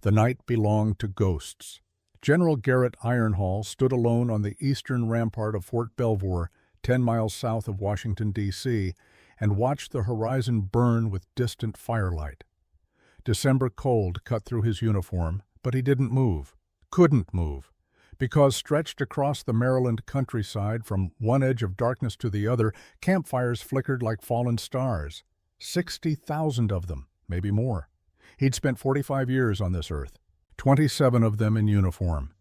The night belonged to ghosts. General Garrett Ironhall stood alone on the eastern rampart of Fort Belvoir, 10 miles south of Washington, D.C., and watched the horizon burn with distant firelight. December cold cut through his uniform, but he didn't move, couldn't move, because stretched across the Maryland countryside from one edge of darkness to the other, campfires flickered like fallen stars. 60,000 of them, maybe more. He'd spent 45 years on this earth, 27 of them in uniform.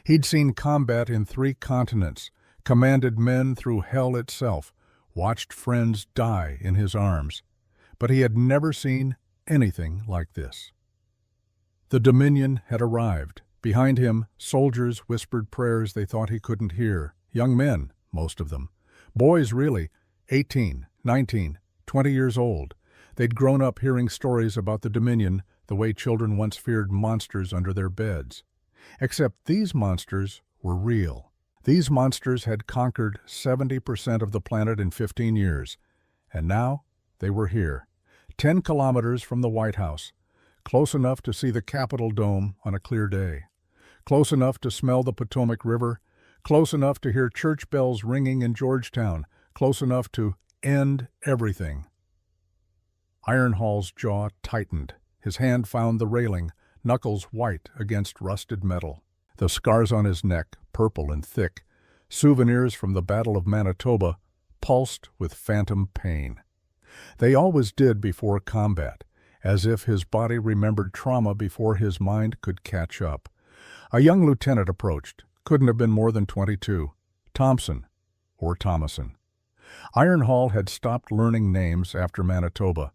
He'd seen combat in 3 continents, commanded men through hell itself, watched friends die in his arms, but he had never seen anything like this. The Dominion had arrived. Behind him, soldiers whispered prayers they thought he couldn't hear. Young men, most of them. Boys, really, 18, 19, 20 years old. They'd grown up hearing stories about the Dominion the way children once feared monsters under their beds. Except these monsters were real. These monsters had conquered 70% of the planet in 15 years. And now they were here, 10 kilometers from the White House, close enough to see the Capitol dome on a clear day, close enough to smell the Potomac River, close enough to hear church bells ringing in Georgetown, close enough to end everything. Ironhall's jaw tightened. His hand found the railing, knuckles white against rusted metal. The scars on his neck, purple and thick, souvenirs from the Battle of Manitoba, pulsed with phantom pain. They always did before combat, as if his body remembered trauma before his mind could catch up. A young lieutenant approached, couldn't have been more than 22, Thompson or Thomason. Ironhall had stopped learning names after Manitoba,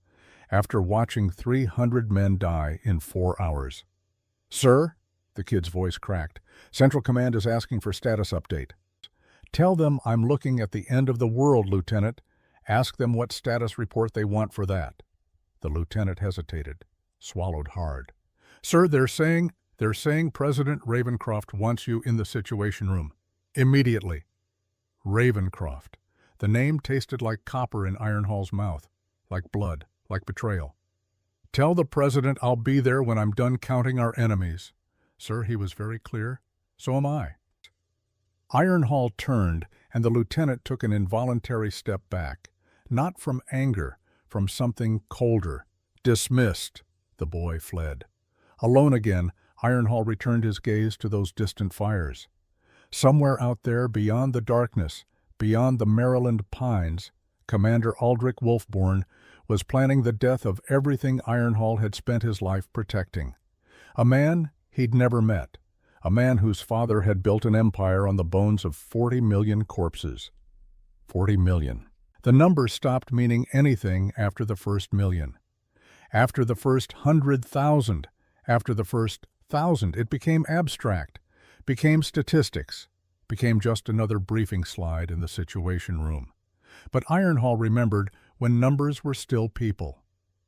after watching 300 men die in 4 hours. "Sir," the kid's voice cracked, "Central Command is asking for status update." "Tell them I'm looking at the end of the world, Lieutenant. Ask them what status report they want for that." The lieutenant hesitated, swallowed hard. "Sir, they're saying President Ravencroft wants you in the Situation Room. Immediately." Ravencroft. The name tasted like copper in Ironhall's mouth, like blood, like betrayal. "Tell the President I'll be there when I'm done counting our enemies." "Sir," he was very clear, "so am I." Ironhall turned, and the lieutenant took an involuntary step back, not from anger, from something colder. "Dismissed." The boy fled. Alone again, Ironhall returned his gaze to those distant fires. Somewhere out there, beyond the darkness, beyond the Maryland pines, Commander Aldrich Wolfborn was planning the death of everything Ironhall had spent his life protecting. A man he'd never met, a man whose father had built an empire on the bones of 40 million corpses. 40 million. The number stopped meaning anything after the first million. After the first 100,000, after the first 1,000, it became abstract, became statistics, became just another briefing slide in the Situation Room. But Ironhall remembered when numbers were still people.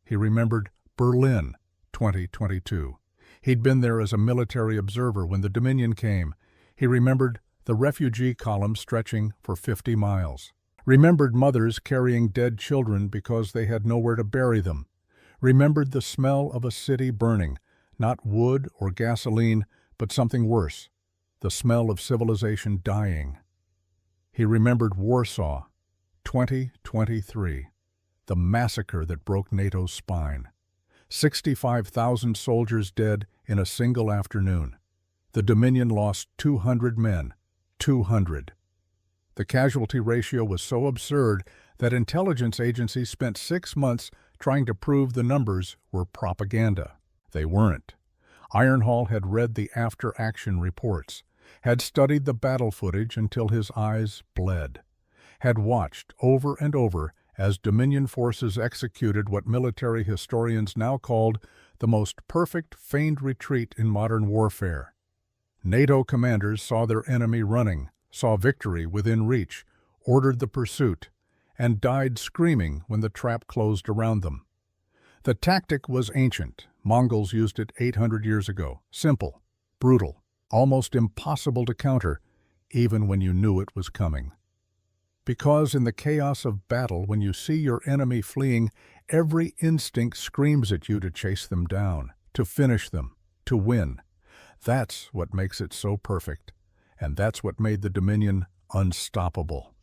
He remembered Berlin, 2022. He'd been there as a military observer when the Dominion came. He remembered the refugee column stretching for 50 miles. Remembered mothers carrying dead children because they had nowhere to bury them. Remembered the smell of a city burning, not wood or gasoline, but something worse, the smell of civilization dying. He remembered Warsaw, 2023, the massacre that broke NATO's spine. 65,000 soldiers dead in a single afternoon. The Dominion lost 200 men, 200. The casualty ratio was so absurd that intelligence agencies spent 6 months trying to prove the numbers were propaganda. They weren't. Ironhall had read the after-action reports, had studied the battle footage until his eyes bled, had watched over and over as Dominion forces executed what military historians now called the most perfect feigned retreat in modern warfare. NATO commanders saw their enemy running, saw victory within reach, ordered the pursuit, and died screaming when the trap closed around them. The tactic was ancient. Mongols used it 800 years ago. Simple, brutal, almost impossible to counter, even when you knew it was coming. Because in the chaos of battle, when you see your enemy fleeing, every instinct screams at you to chase them down, to finish them, to win. That's what makes it so perfect, and that's what made the Dominion unstoppable.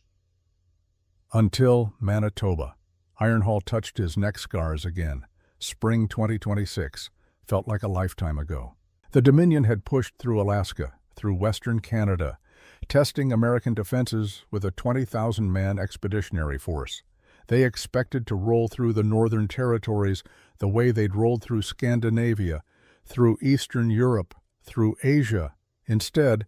Until Manitoba. Ironhall touched his neck scars again. Spring 2026 felt like a lifetime ago. The Dominion had pushed through Alaska, through Western Canada, testing American defenses with a 20,000-man expeditionary force. They expected to roll through the Northern Territories the way they'd rolled through Scandinavia, through Eastern Europe, through Asia. Instead,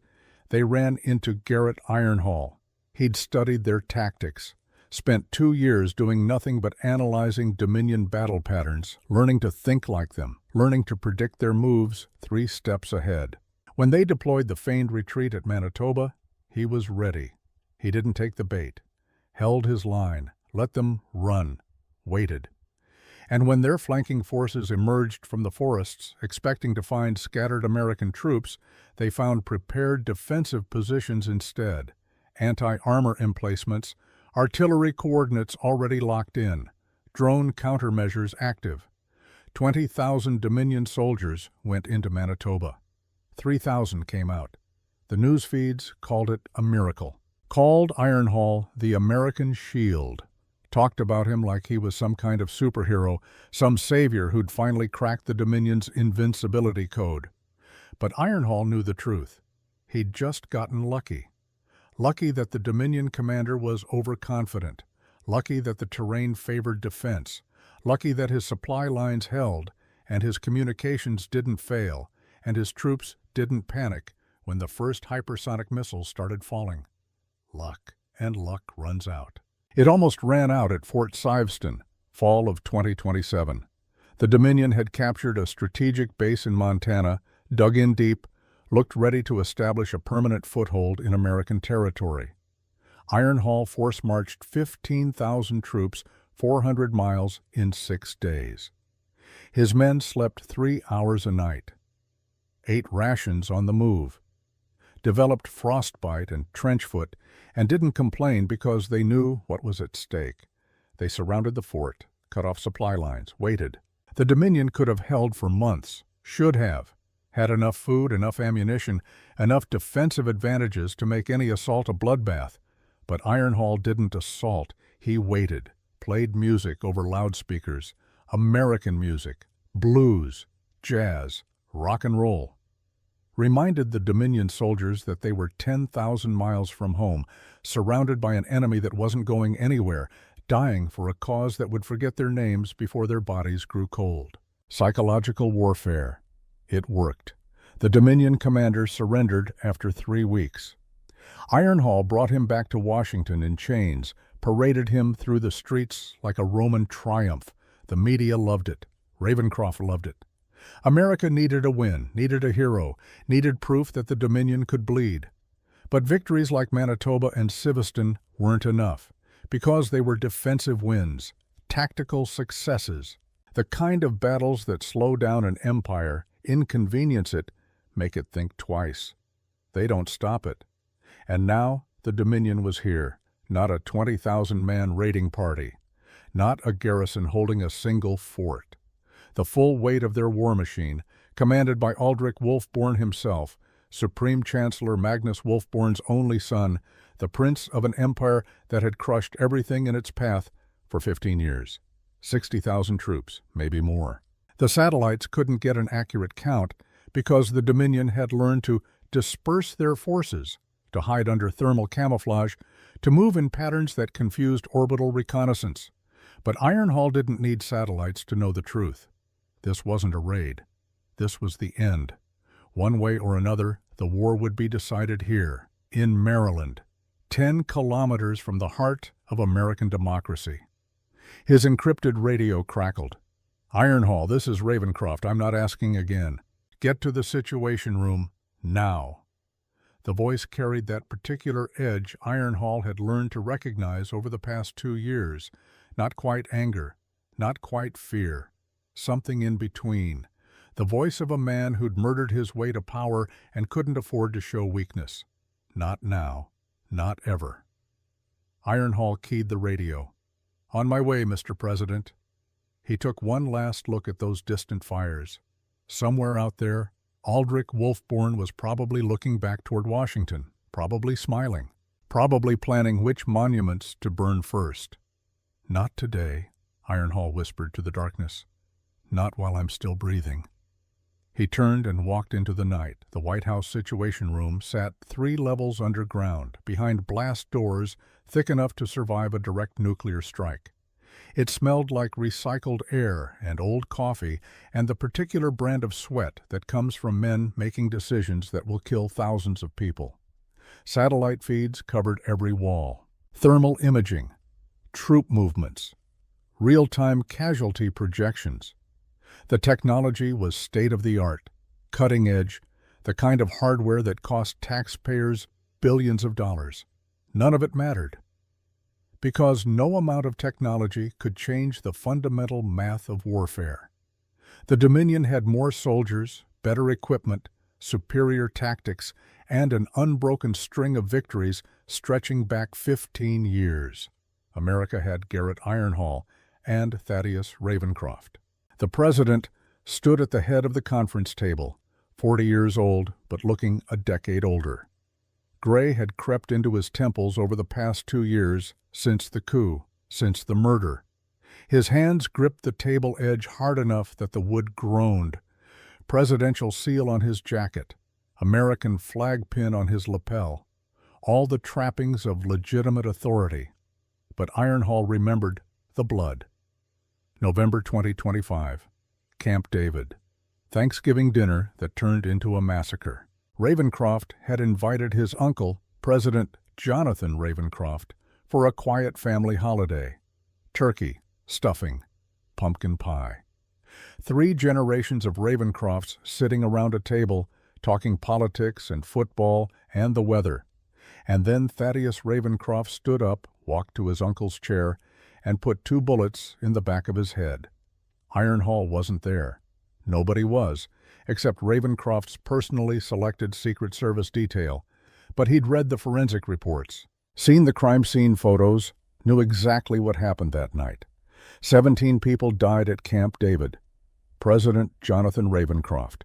they ran into Garrett Ironhall. He'd studied their tactics, spent 2 years doing nothing but analyzing Dominion battle patterns, learning to think like them, learning to predict their moves 3 steps ahead. When they deployed the feigned retreat at Manitoba, he was ready. He didn't take the bait, held his line, let them run, waited. And when their flanking forces emerged from the forests, expecting to find scattered American troops, they found prepared defensive positions instead, anti-armor emplacements, artillery coordinates already locked in, drone countermeasures active. 20,000 Dominion soldiers went into Manitoba. 3,000 came out. The news feeds called it a miracle, called Ironhall the American Shield, talked about him like he was some kind of superhero, some savior who'd finally cracked the Dominion's invincibility code. But Ironhall knew the truth. He'd just gotten lucky. Lucky that the Dominion commander was overconfident, lucky that the terrain favored defense, lucky that his supply lines held and his communications didn't fail and his troops didn't panic when the first hypersonic missiles started falling. Luck, and luck runs out. It almost ran out at Fort Siveston, fall of 2027. The Dominion had captured a strategic base in Montana, dug in deep, looked ready to establish a permanent foothold in American territory. Ironhall force-marched 15,000 troops 400 miles in 6 days. His men slept 3 hours a night, ate rations on the move, developed frostbite and trench foot, and didn't complain because they knew what was at stake. They surrounded the fort, cut off supply lines, waited. The Dominion could have held for months, should have, had enough food, enough ammunition, enough defensive advantages to make any assault a bloodbath. But Ironhall didn't assault. He waited, played music over loudspeakers, American music, blues, jazz, rock and roll. Reminded the Dominion soldiers that they were 10,000 miles from home, surrounded by an enemy that wasn't going anywhere, dying for a cause that would forget their names before their bodies grew cold. Psychological warfare. It worked. The Dominion commander surrendered after 3 weeks. Ironhall brought him back to Washington in chains, paraded him through the streets like a Roman triumph. The media loved it. Ravencroft loved it. America needed a win, needed a hero, needed proof that the Dominion could bleed. But victories like Manitoba and Siveston weren't enough, because they were defensive wins, tactical successes, the kind of battles that slow down an empire, inconvenience it, make it think twice. They don't stop it. And now the Dominion was here, not a 20,000-man raiding party, not a garrison holding a single fort. The full weight of their war machine, commanded by Aldrich Wolfborn himself, Supreme Chancellor Magnus Wolfborn's only son, the prince of an empire that had crushed everything in its path for 15 years. 60,000 troops, maybe more. The satellites couldn't get an accurate count because the Dominion had learned to disperse their forces, to hide under thermal camouflage, to move in patterns that confused orbital reconnaissance. But Ironhall didn't need satellites to know the truth. This wasn't a raid. This was the end. One way or another, the war would be decided here, in Maryland, 10 kilometers from the heart of American democracy. His encrypted radio crackled. "Ironhall, this is Ravencroft. I'm not asking again. Get to the Situation Room, now." The voice carried that particular edge Ironhall had learned to recognize over the past 2 years. Not quite anger, not quite fear. Something in between. The voice of a man who'd murdered his way to power and couldn't afford to show weakness. Not now. Not ever. Ironhall keyed the radio. "On my way, Mr. President." He took one last look at those distant fires. Somewhere out there, Aldrich Wolfborn was probably looking back toward Washington, probably smiling, probably planning which monuments to burn first. "Not today," Ironhall whispered to the darkness. "Not while I'm still breathing." He turned and walked into the night. The White House Situation Room sat 3 levels underground, behind blast doors thick enough to survive a direct nuclear strike. It smelled like recycled air and old coffee and the particular brand of sweat that comes from men making decisions that will kill thousands of people. Satellite feeds covered every wall. Thermal imaging, troop movements, real-time casualty projections. The technology was state-of-the-art, cutting-edge, the kind of hardware that cost taxpayers billions of dollars. None of it mattered, because no amount of technology could change the fundamental math of warfare. The Dominion had more soldiers, better equipment, superior tactics, and an unbroken string of victories stretching back 15 years. America had Garrett Ironhall and Thaddeus Ravencroft. The president stood at the head of the conference table, 40 years old but looking a decade older. Gray had crept into his temples over the past 2 years, since the coup, since the murder. His hands gripped the table edge hard enough that the wood groaned. Presidential seal on his jacket, American flag pin on his lapel, all the trappings of legitimate authority. But Ironhall remembered the blood. November 2025, Camp David. Thanksgiving dinner that turned into a massacre. Ravencroft had invited his uncle, President Jonathan Ravencroft, for a quiet family holiday. Turkey, stuffing, pumpkin pie. 3 generations of Ravencrofts sitting around a table, talking politics and football and the weather. And then Thaddeus Ravencroft stood up, walked to his uncle's chair, and put 2 bullets in the back of his head. Ironhall wasn't there. Nobody was, except Ravencroft's personally selected Secret Service detail. But he'd read the forensic reports, seen the crime scene photos, knew exactly what happened that night. 17 people died at Camp David. President Jonathan Ravencroft,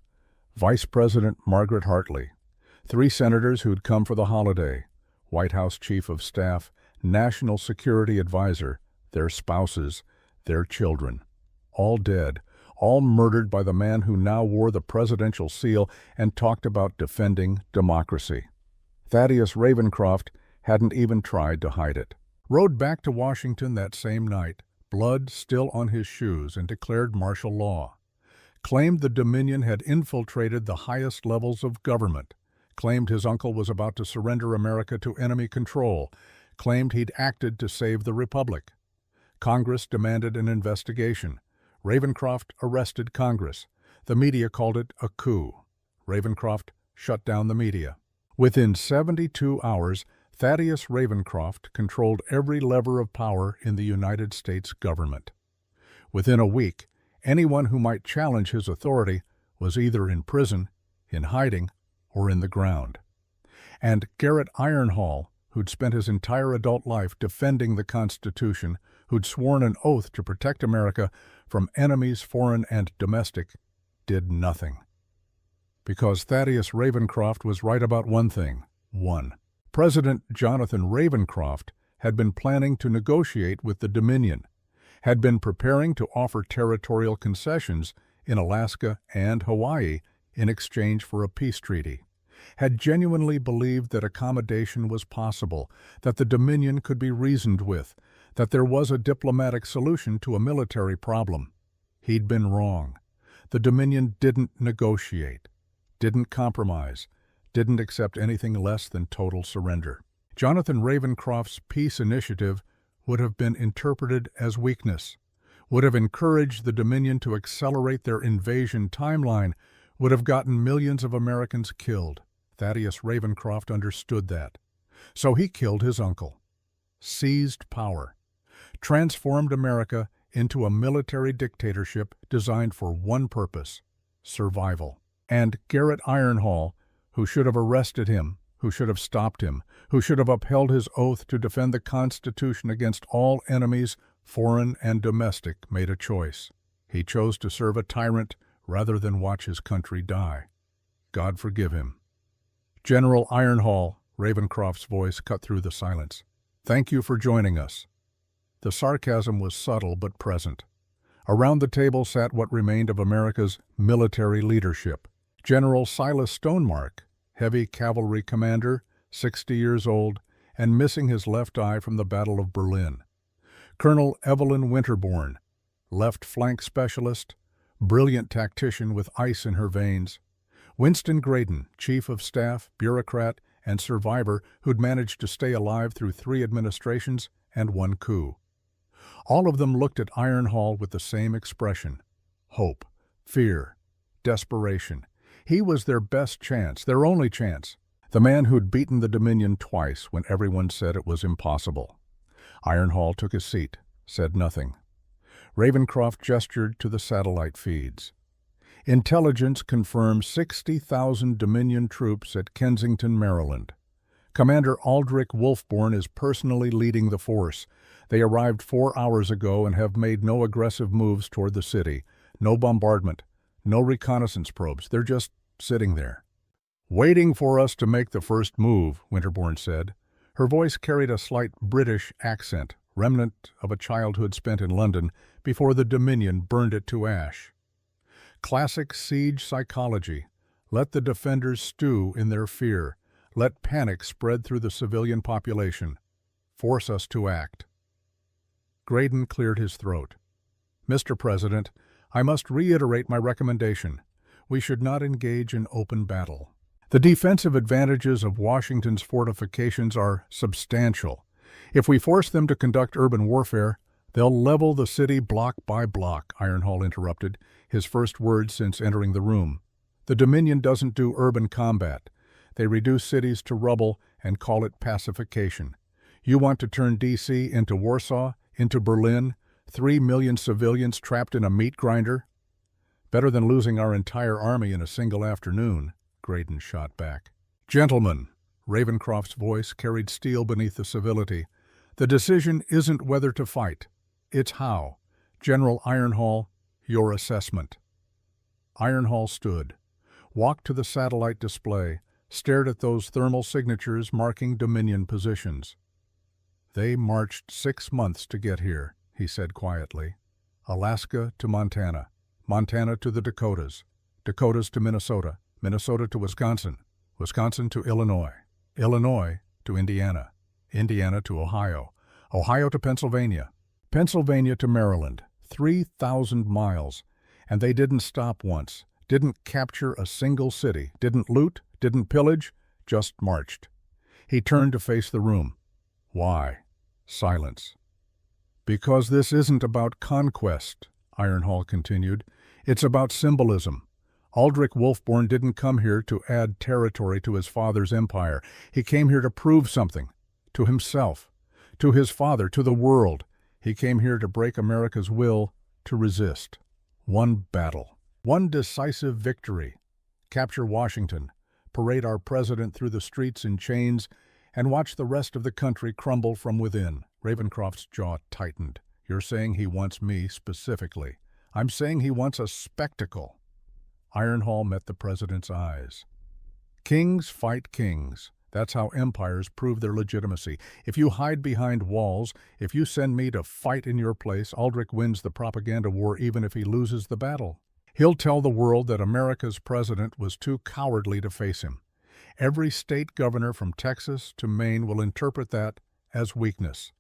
Vice President Margaret Hartley, 3 senators who'd come for the holiday, White House Chief of Staff, National Security Advisor, their spouses, their children. All dead, all murdered by the man who now wore the presidential seal and talked about defending democracy. Thaddeus Ravencroft hadn't even tried to hide it. Rode back to Washington that same night, blood still on his shoes, and declared martial law. Claimed the Dominion had infiltrated the highest levels of government. Claimed his uncle was about to surrender America to enemy control. Claimed he'd acted to save the Republic. Congress demanded an investigation. Ravencroft arrested Congress. The media called it a coup. Ravencroft shut down the media. Within 72 hours, Thaddeus Ravencroft controlled every lever of power in the United States government. Within a week, anyone who might challenge his authority was either in prison, in hiding, or in the ground. And Garrett Ironhall, who'd spent his entire adult life defending the Constitution, who'd sworn an oath to protect America from enemies foreign and domestic, did nothing. Because Thaddeus Ravencroft was right about one thing. 1. President Jonathan Ravencroft had been planning to negotiate with the Dominion, had been preparing to offer territorial concessions in Alaska and Hawaii in exchange for a peace treaty, had genuinely believed that accommodation was possible, that the Dominion could be reasoned with, that there was a diplomatic solution to a military problem. He'd been wrong. The Dominion didn't negotiate, didn't compromise, didn't accept anything less than total surrender. Jonathan Ravencroft's peace initiative would have been interpreted as weakness, would have encouraged the Dominion to accelerate their invasion timeline, would have gotten millions of Americans killed. Thaddeus Ravencroft understood that. So he killed his uncle, seized power, transformed America into a military dictatorship designed for one purpose: survival. And Garrett Ironhall, who should have arrested him, who should have stopped him, who should have upheld his oath to defend the Constitution against all enemies, foreign and domestic, made a choice. He chose to serve a tyrant rather than watch his country die. God forgive him. General Ironhall, Ravencroft's voice cut through the silence. Thank you for joining us. The sarcasm was subtle but present. Around the table sat what remained of America's military leadership. General Silas Stonemark, heavy cavalry commander, 60 years old, and missing his left eye from the Battle of Berlin. Colonel Evelyn Winterbourne, left flank specialist, brilliant tactician with ice in her veins. Winston Graydon, chief of staff, bureaucrat, and survivor who'd managed to stay alive through 3 administrations and 1 coup. All of them looked at Ironhall with the same expression: hope, fear, desperation. He was their best chance, their only chance. The man who'd beaten the Dominion twice when everyone said it was impossible. Ironhall took his seat, said nothing. Ravencroft gestured to the satellite feeds. Intelligence confirms 60,000 Dominion troops at Kensington, Maryland. Commander Aldrich Wolfborn is personally leading the force. They arrived 4 hours ago and have made no aggressive moves toward the city. No bombardment, no reconnaissance probes. They're just sitting there. Waiting for us to make the first move, Winterbourne said. Her voice carried a slight British accent, remnant of a childhood spent in London before the Dominion burned it to ash. Classic siege psychology. Let the defenders stew in their fear. Let panic spread through the civilian population. Force us to act. Graydon cleared his throat. Mr. President, I must reiterate my recommendation. We should not engage in open battle. The defensive advantages of Washington's fortifications are substantial. If we force them to conduct urban warfare, they'll level the city block by block, Ironhall interrupted, his first words since entering the room. The Dominion doesn't do urban combat. They reduce cities to rubble and call it pacification. You want to turn D.C. into Warsaw, into Berlin, 3 million civilians trapped in a meat grinder? Better than losing our entire army in a single afternoon, Graydon shot back. Gentlemen, Ravencroft's voice carried steel beneath the civility. The decision isn't whether to fight. It's how. General Ironhall, your assessment. Ironhall stood, walked to the satellite display, stared at those thermal signatures marking Dominion positions. They marched 6 months to get here, he said quietly. Alaska to Montana, Montana to the Dakotas, Dakotas to Minnesota, Minnesota to Wisconsin, Wisconsin to Illinois, Illinois to Indiana, Indiana to Ohio, Ohio to Pennsylvania, Pennsylvania to Maryland, 3,000 miles. And they didn't stop once, didn't capture a single city, didn't loot, didn't pillage, just marched. He turned to face the room. Why? Silence. Because this isn't about conquest, Ironhall continued. It's about symbolism. Aldrich Wolfborn didn't come here to add territory to his father's empire. He came here to prove something. To himself. To his father. To the world. He came here to break America's will to resist. One battle. One decisive victory. Capture Washington. Parade our president through the streets in chains, and watch the rest of the country crumble from within. Ravencroft's jaw tightened. You're saying he wants me specifically. I'm saying he wants a spectacle. Ironhall met the president's eyes. Kings fight kings. That's how empires prove their legitimacy. If you hide behind walls, if you send me to fight in your place, Aldrich wins the propaganda war even if he loses the battle. He'll tell the world that America's president was too cowardly to face him. Every state governor from Texas to Maine will interpret that as weakness.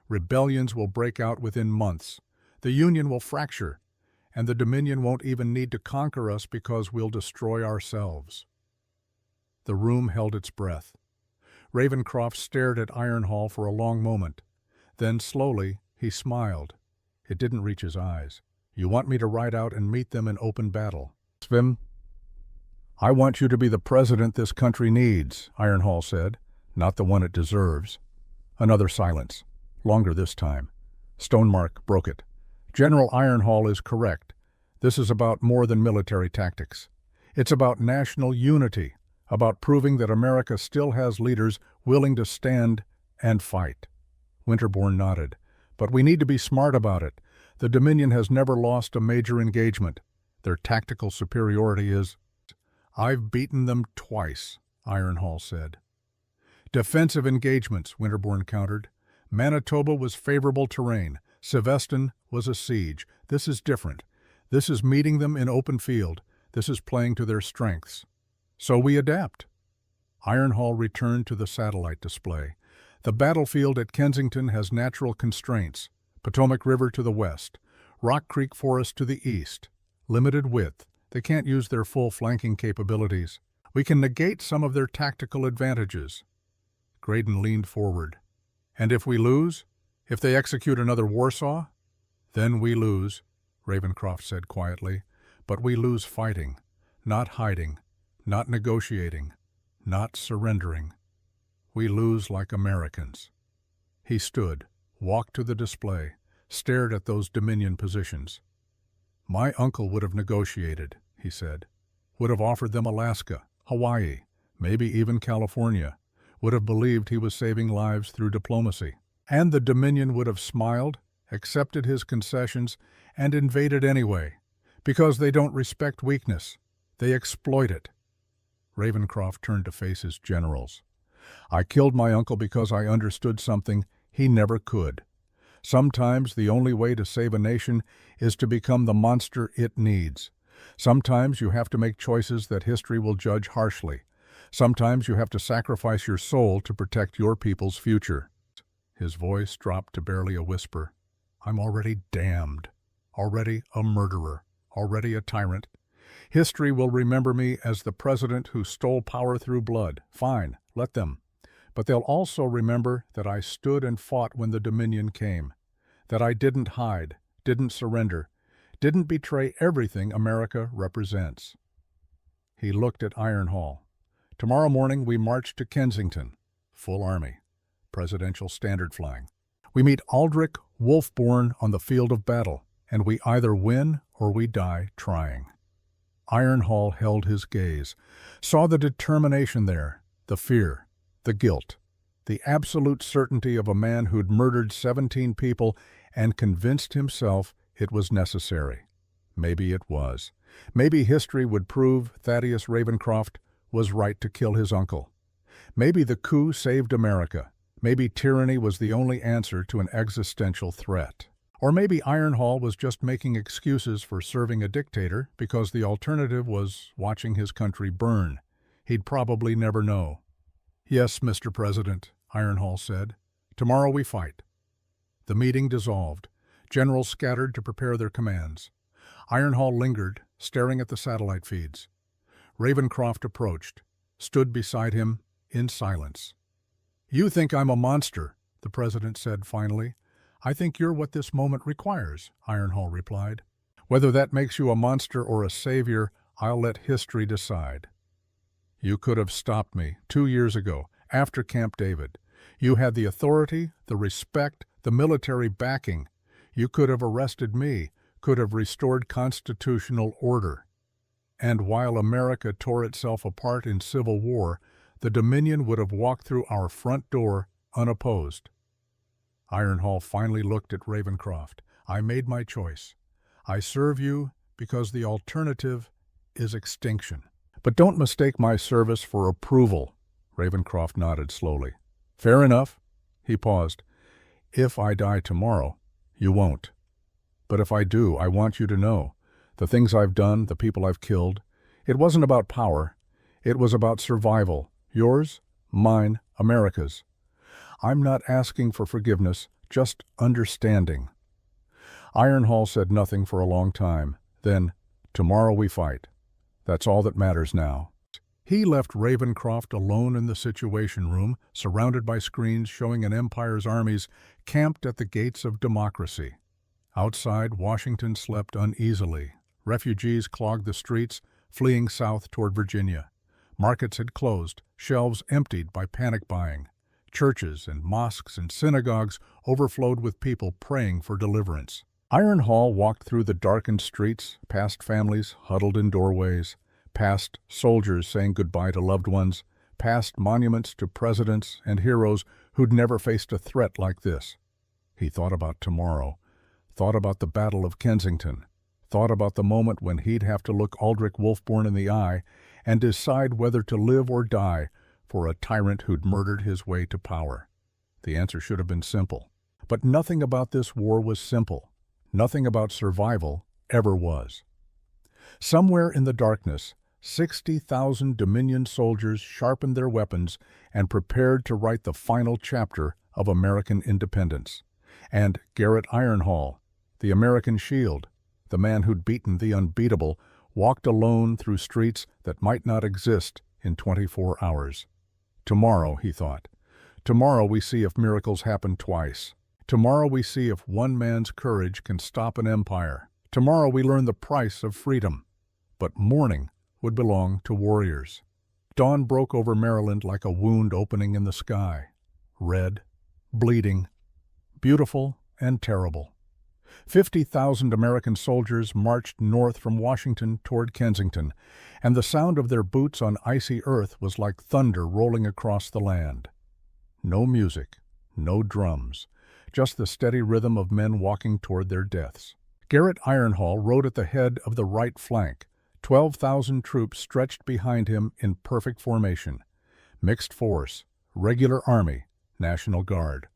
Rebellions will break out within months. The Union will fracture, and the Dominion won't even need to conquer us because we'll destroy ourselves. The room held its breath. Ravencroft stared at Ironhall for a long moment. Then, slowly, he smiled. It didn't reach his eyes. You want me to ride out and meet them in open battle? Svim? I want you to be the president this country needs, Ironhall said. Not the one it deserves. Another silence. Longer this time. Stonemark broke it. General Ironhall is correct. This is about more than military tactics. It's about national unity, about proving that America still has leaders willing to stand and fight. Winterbourne nodded. But we need to be smart about it. The Dominion has never lost a major engagement. Their tactical superiority is... I've beaten them twice, Ironhall said. Defensive engagements, Winterbourne countered. Manitoba was favorable terrain. Seveston was a siege. This is different. This is meeting them in open field. This is playing to their strengths. So we adapt. Ironhall returned to the satellite display. The battlefield at Kensington has natural constraints. Potomac River to the west. Rock Creek Forest to the east. Limited width. They can't use their full flanking capabilities. We can negate some of their tactical advantages. Graydon leaned forward. And if we lose? If they execute another Warsaw? Then we lose, Ravencroft said quietly. But we lose fighting, not hiding, not negotiating, not surrendering. We lose like Americans. He stood, walked to the display, stared at those Dominion positions. My uncle would have negotiated, he said. Would have offered them Alaska, Hawaii, maybe even California. Would have believed he was saving lives through diplomacy. And the Dominion would have smiled, accepted his concessions, and invaded anyway, because they don't respect weakness. They exploit it. Ravencroft turned to face his generals. I killed my uncle because I understood something he never could. Sometimes the only way to save a nation is to become the monster it needs. Sometimes you have to make choices that history will judge harshly. Sometimes you have to sacrifice your soul to protect your people's future. His voice dropped to barely a whisper. I'm already damned, already a murderer, already a tyrant. History will remember me as the president who stole power through blood. Fine, let them. But they'll also remember that I stood and fought when the Dominion came, that I didn't hide, didn't surrender, didn't betray everything America represents. He looked at Ironhall. Tomorrow morning we march to Kensington, full army, presidential standard flying. We meet Aldrich Wolfborn on the field of battle, and we either win or we die trying. Ironhall held his gaze, saw the determination there, the fear, the guilt, the absolute certainty of a man who'd murdered 17 people and convinced himself it was necessary. Maybe it was. Maybe history would prove Thaddeus Ravencroft was right to kill his uncle. Maybe the coup saved America. Maybe tyranny was the only answer to an existential threat. Or maybe Ironhall was just making excuses for serving a dictator because the alternative was watching his country burn. He'd probably never know. Yes, Mr. President, Ironhall said. Tomorrow we fight. The meeting dissolved. Generals scattered to prepare their commands. Ironhall lingered, staring at the satellite feeds. Ravencroft approached, stood beside him in silence. You think I'm a monster, the president said finally. I think you're what this moment requires, Ironhall replied. Whether that makes you a monster or a savior, I'll let history decide. You could have stopped me 2 years ago, after Camp David. You had the authority, the respect, the military backing. You could have arrested me, could have restored constitutional order. And while America tore itself apart in civil war, the Dominion would have walked through our front door unopposed. Ironhall finally looked at Ravencroft. I made my choice. I serve you because the alternative is extinction. But don't mistake my service for approval. Ravencroft nodded slowly. Fair enough. He paused. If I die tomorrow, you won't. But if I do, I want you to know. The things I've done, the people I've killed, it wasn't about power. It was about survival. Yours, mine, America's. I'm not asking for forgiveness, just understanding. Ironhall said nothing for a long time. Then, tomorrow we fight. That's all that matters now. He left Ravencroft alone in the Situation Room, surrounded by screens showing an empire's armies camped at the gates of democracy. Outside, Washington slept uneasily. Refugees clogged the streets, fleeing south toward Virginia. Markets had closed, shelves emptied by panic buying. Churches and mosques and synagogues overflowed with people praying for deliverance. Ironhall walked through the darkened streets, past families huddled in doorways, past soldiers saying goodbye to loved ones, past monuments to presidents and heroes who'd never faced a threat like this. He thought about tomorrow, thought about the Battle of Kensington, thought about the moment when he'd have to look Aldrich Wolfborn in the eye and decide whether to live or die for a tyrant who'd murdered his way to power. The answer should have been simple. But nothing about this war was simple. Nothing about survival ever was. Somewhere in the darkness, 60,000 Dominion soldiers sharpened their weapons and prepared to write the final chapter of American independence. And Garrett Ironhall, the American shield, the man who'd beaten the unbeatable, walked alone through streets that might not exist in 24 hours. Tomorrow, he thought. Tomorrow we see if miracles happen twice. Tomorrow we see if one man's courage can stop an empire. Tomorrow we learn the price of freedom. But morning would belong to warriors. Dawn broke over Maryland like a wound opening in the sky. Red, bleeding, beautiful and terrible. 50,000 American soldiers marched north from Washington toward Kensington, and the sound of their boots on icy earth was like thunder rolling across the land. No music, no drums, just the steady rhythm of men walking toward their deaths. Garrett Ironhall rode at the head of the right flank. 12,000 troops stretched behind him in perfect formation. Mixed force, regular army, National Guard.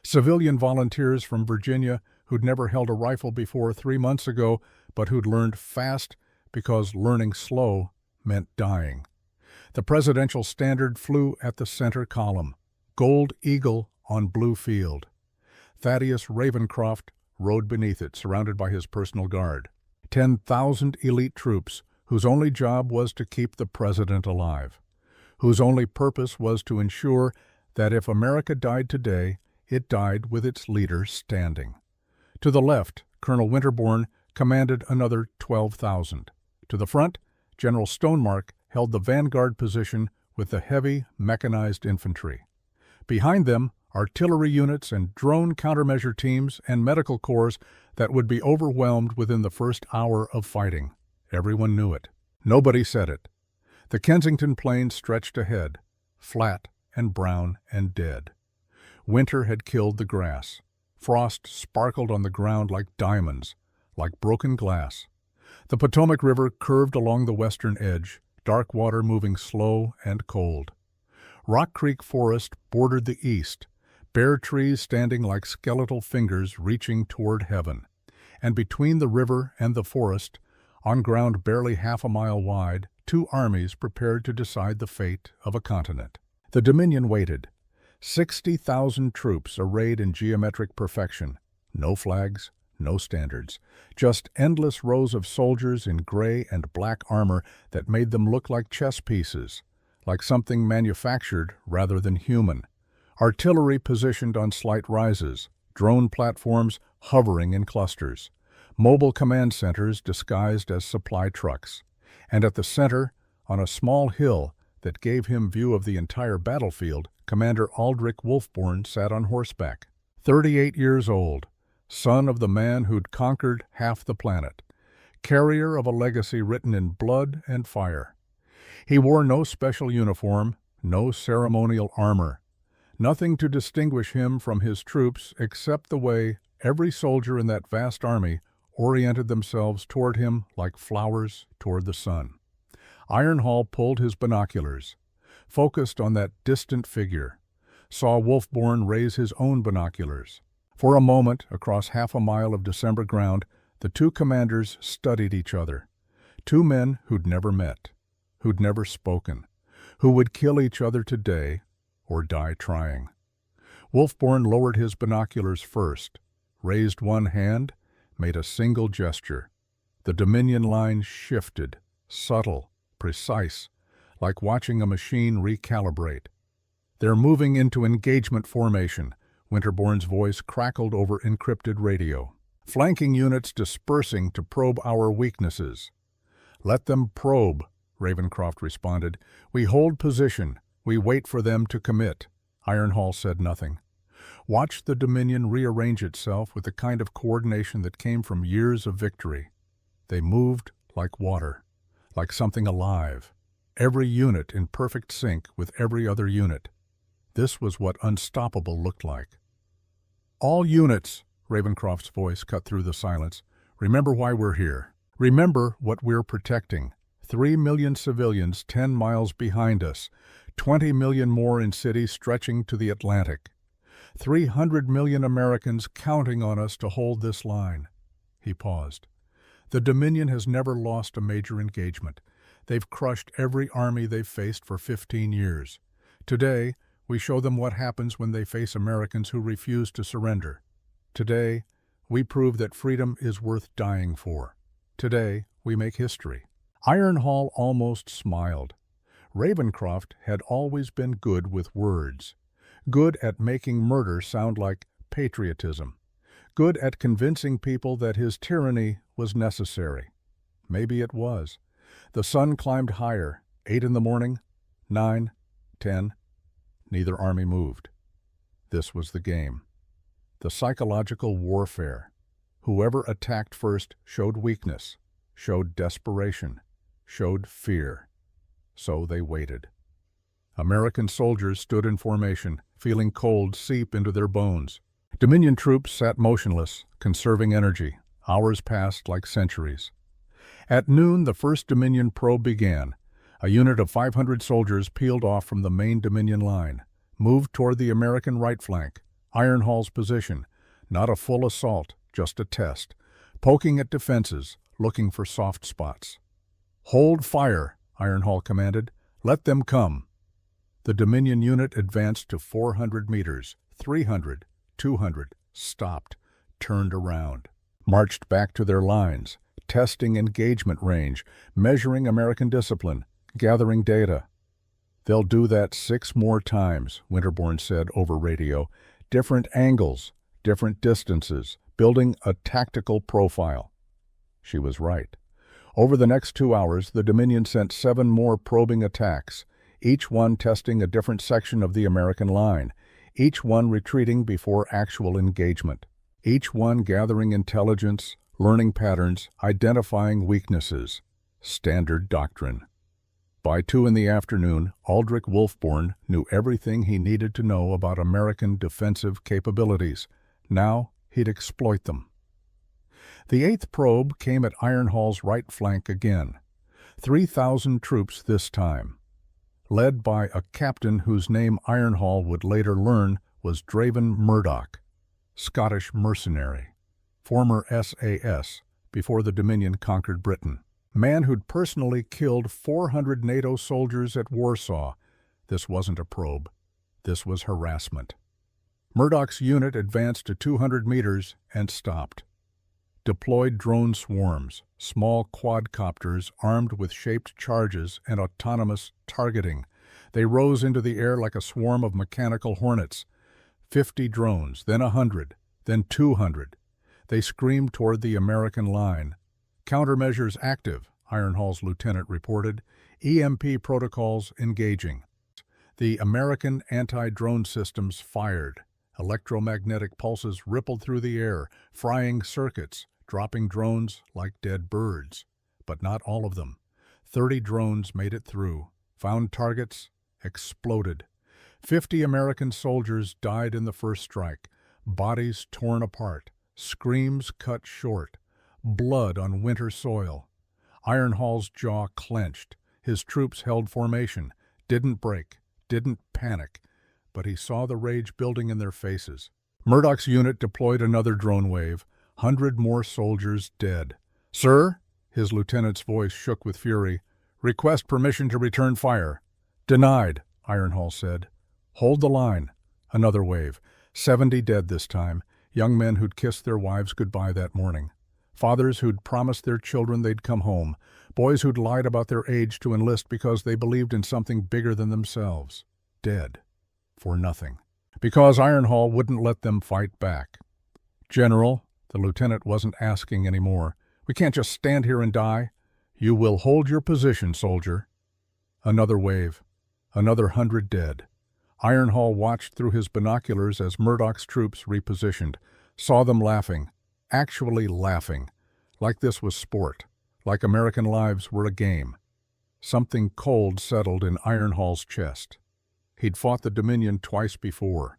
Civilian volunteers from Virginia who'd never held a rifle before 3 months ago, but who'd learned fast because learning slow meant dying. The presidential standard flew at the center column, gold eagle on blue field. Thaddeus Ravencroft rode beneath it, surrounded by his personal guard. 10,000 elite troops whose only job was to keep the president alive, whose only purpose was to ensure that if America died today, it died with its leader standing. To the left, Colonel Winterbourne commanded another 12,000. To the front, General Stonemark held the vanguard position with the heavy mechanized infantry. Behind them, artillery units and drone countermeasure teams and medical corps that would be overwhelmed within the first hour of fighting. Everyone knew it. Nobody said it. The Kensington Plains stretched ahead, flat and brown and dead. Winter had killed the grass. Frost sparkled on the ground like diamonds, like broken glass. The Potomac River curved along the western edge, dark water moving slow and cold. Rock Creek Forest bordered the east, bare trees standing like skeletal fingers reaching toward heaven. And between the river and the forest, on ground barely half a mile wide, two armies prepared to decide the fate of a continent. The Dominion waited. 60,000 troops arrayed in geometric perfection. No flags, no standards. Just endless rows of soldiers in gray and black armor that made them look like chess pieces, like something manufactured rather than human. Artillery positioned on slight rises, drone platforms hovering in clusters, mobile command centers disguised as supply trucks. And at the center, on a small hill that gave him view of the entire battlefield, Commander Aldrich Wolfborn sat on horseback. 38 years old, son of the man who'd conquered half the planet, carrier of a legacy written in blood and fire. He wore no special uniform, no ceremonial armor, nothing to distinguish him from his troops except the way every soldier in that vast army oriented themselves toward him like flowers toward the sun. Ironhall pulled his binoculars, focused on that distant figure, saw Wolfborn raise his own binoculars. For a moment, across half a mile of December ground, the two commanders studied each other. Two men who'd never met, who'd never spoken, who would kill each other today or die trying. Wolfborn lowered his binoculars first, raised one hand, made a single gesture. The Dominion line shifted, subtle, precise, like watching a machine recalibrate. "They're moving into engagement formation," Winterbourne's voice crackled over encrypted radio. "Flanking units dispersing to probe our weaknesses." "Let them probe," Ravencroft responded. "We hold position. We wait for them to commit." Ironhall said nothing. Watch the Dominion rearrange itself with the kind of coordination that came from years of victory. They moved like water, like something alive. Every unit in perfect sync with every other unit. This was what unstoppable looked like. "All units," Ravencroft's voice cut through the silence. "Remember why we're here. Remember what we're protecting. 3 million civilians 10 miles behind us, 20 million more in cities stretching to the Atlantic. 300 million Americans counting on us to hold this line. He paused. The Dominion has never lost a major engagement. They've crushed every army they've faced for 15 years. Today, we show them what happens when they face Americans who refuse to surrender. Today, we prove that freedom is worth dying for. Today, we make history. Iron Hall almost smiled. Ravencroft had always been good with words. Good at making murder sound like patriotism. Good at convincing people that his tyranny was necessary. Maybe it was. The sun climbed higher, 8 in the morning, 9, 10. Neither army moved. This was the game. The psychological warfare. Whoever attacked first showed weakness, showed desperation, showed fear. So they waited. American soldiers stood in formation, feeling cold seep into their bones. Dominion troops sat motionless, conserving energy. Hours passed like centuries. At noon, the first Dominion probe began. A unit of 500 soldiers peeled off from the main Dominion line, moved toward the American right flank, Iron Hall's position. Not a full assault, just a test. Poking at defenses, looking for soft spots. "Hold fire," Iron Hall commanded. "Let them come." The Dominion unit advanced to 400 meters, 300, 200, stopped, turned around. Marched back to their lines, testing engagement range, measuring American discipline, gathering data. "They'll do that 6 more times," Winterbourne said over radio. "Different angles, different distances, building a tactical profile." She was right. Over the next 2 hours, the Dominion sent 7 more probing attacks, each one testing a different section of the American line, each one retreating before actual engagement, each one gathering intelligence, learning patterns, identifying weaknesses. Standard doctrine. By 2 in the afternoon, Aldrich Wolfborn knew everything he needed to know about American defensive capabilities. Now he'd exploit them. The 8th probe came at Iron Hall's right flank again. 3,000 troops this time. Led by a captain whose name Iron Hall would later learn was Draven Murdoch, Scottish mercenary, former SAS, before the Dominion conquered Britain. Man who'd personally killed 400 NATO soldiers at Warsaw. This wasn't a probe. This was harassment. Murdoch's unit advanced to 200 meters and stopped. Deployed drone swarms, small quadcopters armed with shaped charges and autonomous targeting. They rose into the air like a swarm of mechanical hornets. 50 drones, then 100, then 200. They screamed toward the American line. "Countermeasures active," Iron Hall's lieutenant reported. "EMP protocols engaging." The American anti-drone systems fired. Electromagnetic pulses rippled through the air, frying circuits, dropping drones like dead birds. But not all of them. 30 drones made it through, found targets, exploded. 50 American soldiers died in the first strike, bodies torn apart, screams cut short, blood on winter soil. Iron Hall's jaw clenched. His troops held formation, didn't break, didn't panic, but he saw the rage building in their faces. Murdoch's unit deployed another drone wave, 100 more soldiers dead. "Sir?" His lieutenant's voice shook with fury. "Request permission to return fire." "Denied," Iron Hall said. "Hold the line." Another wave. 70 dead this time, young men who'd kissed their wives goodbye that morning. Fathers who'd promised their children they'd come home. Boys who'd lied about their age to enlist because they believed in something bigger than themselves. Dead. For nothing. Because Iron Hall wouldn't let them fight back. "General," the lieutenant wasn't asking anymore, "we can't just stand here and die." "You will hold your position, soldier." Another wave. Another 100 dead. Iron Hall watched through his binoculars as Murdoch's troops repositioned, saw them laughing, actually laughing, like this was sport, like American lives were a game. Something cold settled in Iron Hall's chest. He'd fought the Dominion twice before.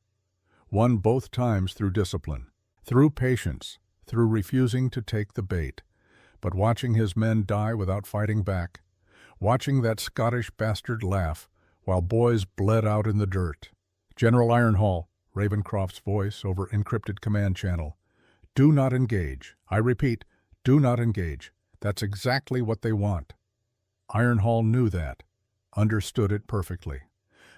Won both times through discipline, through patience, through refusing to take the bait. But watching his men die without fighting back, watching that Scottish bastard laugh while boys bled out in the dirt. "General Ironhall," Ravencroft's voice over encrypted command channel. "Do not engage. I repeat, do not engage. That's exactly what they want." Ironhall knew that, understood it perfectly.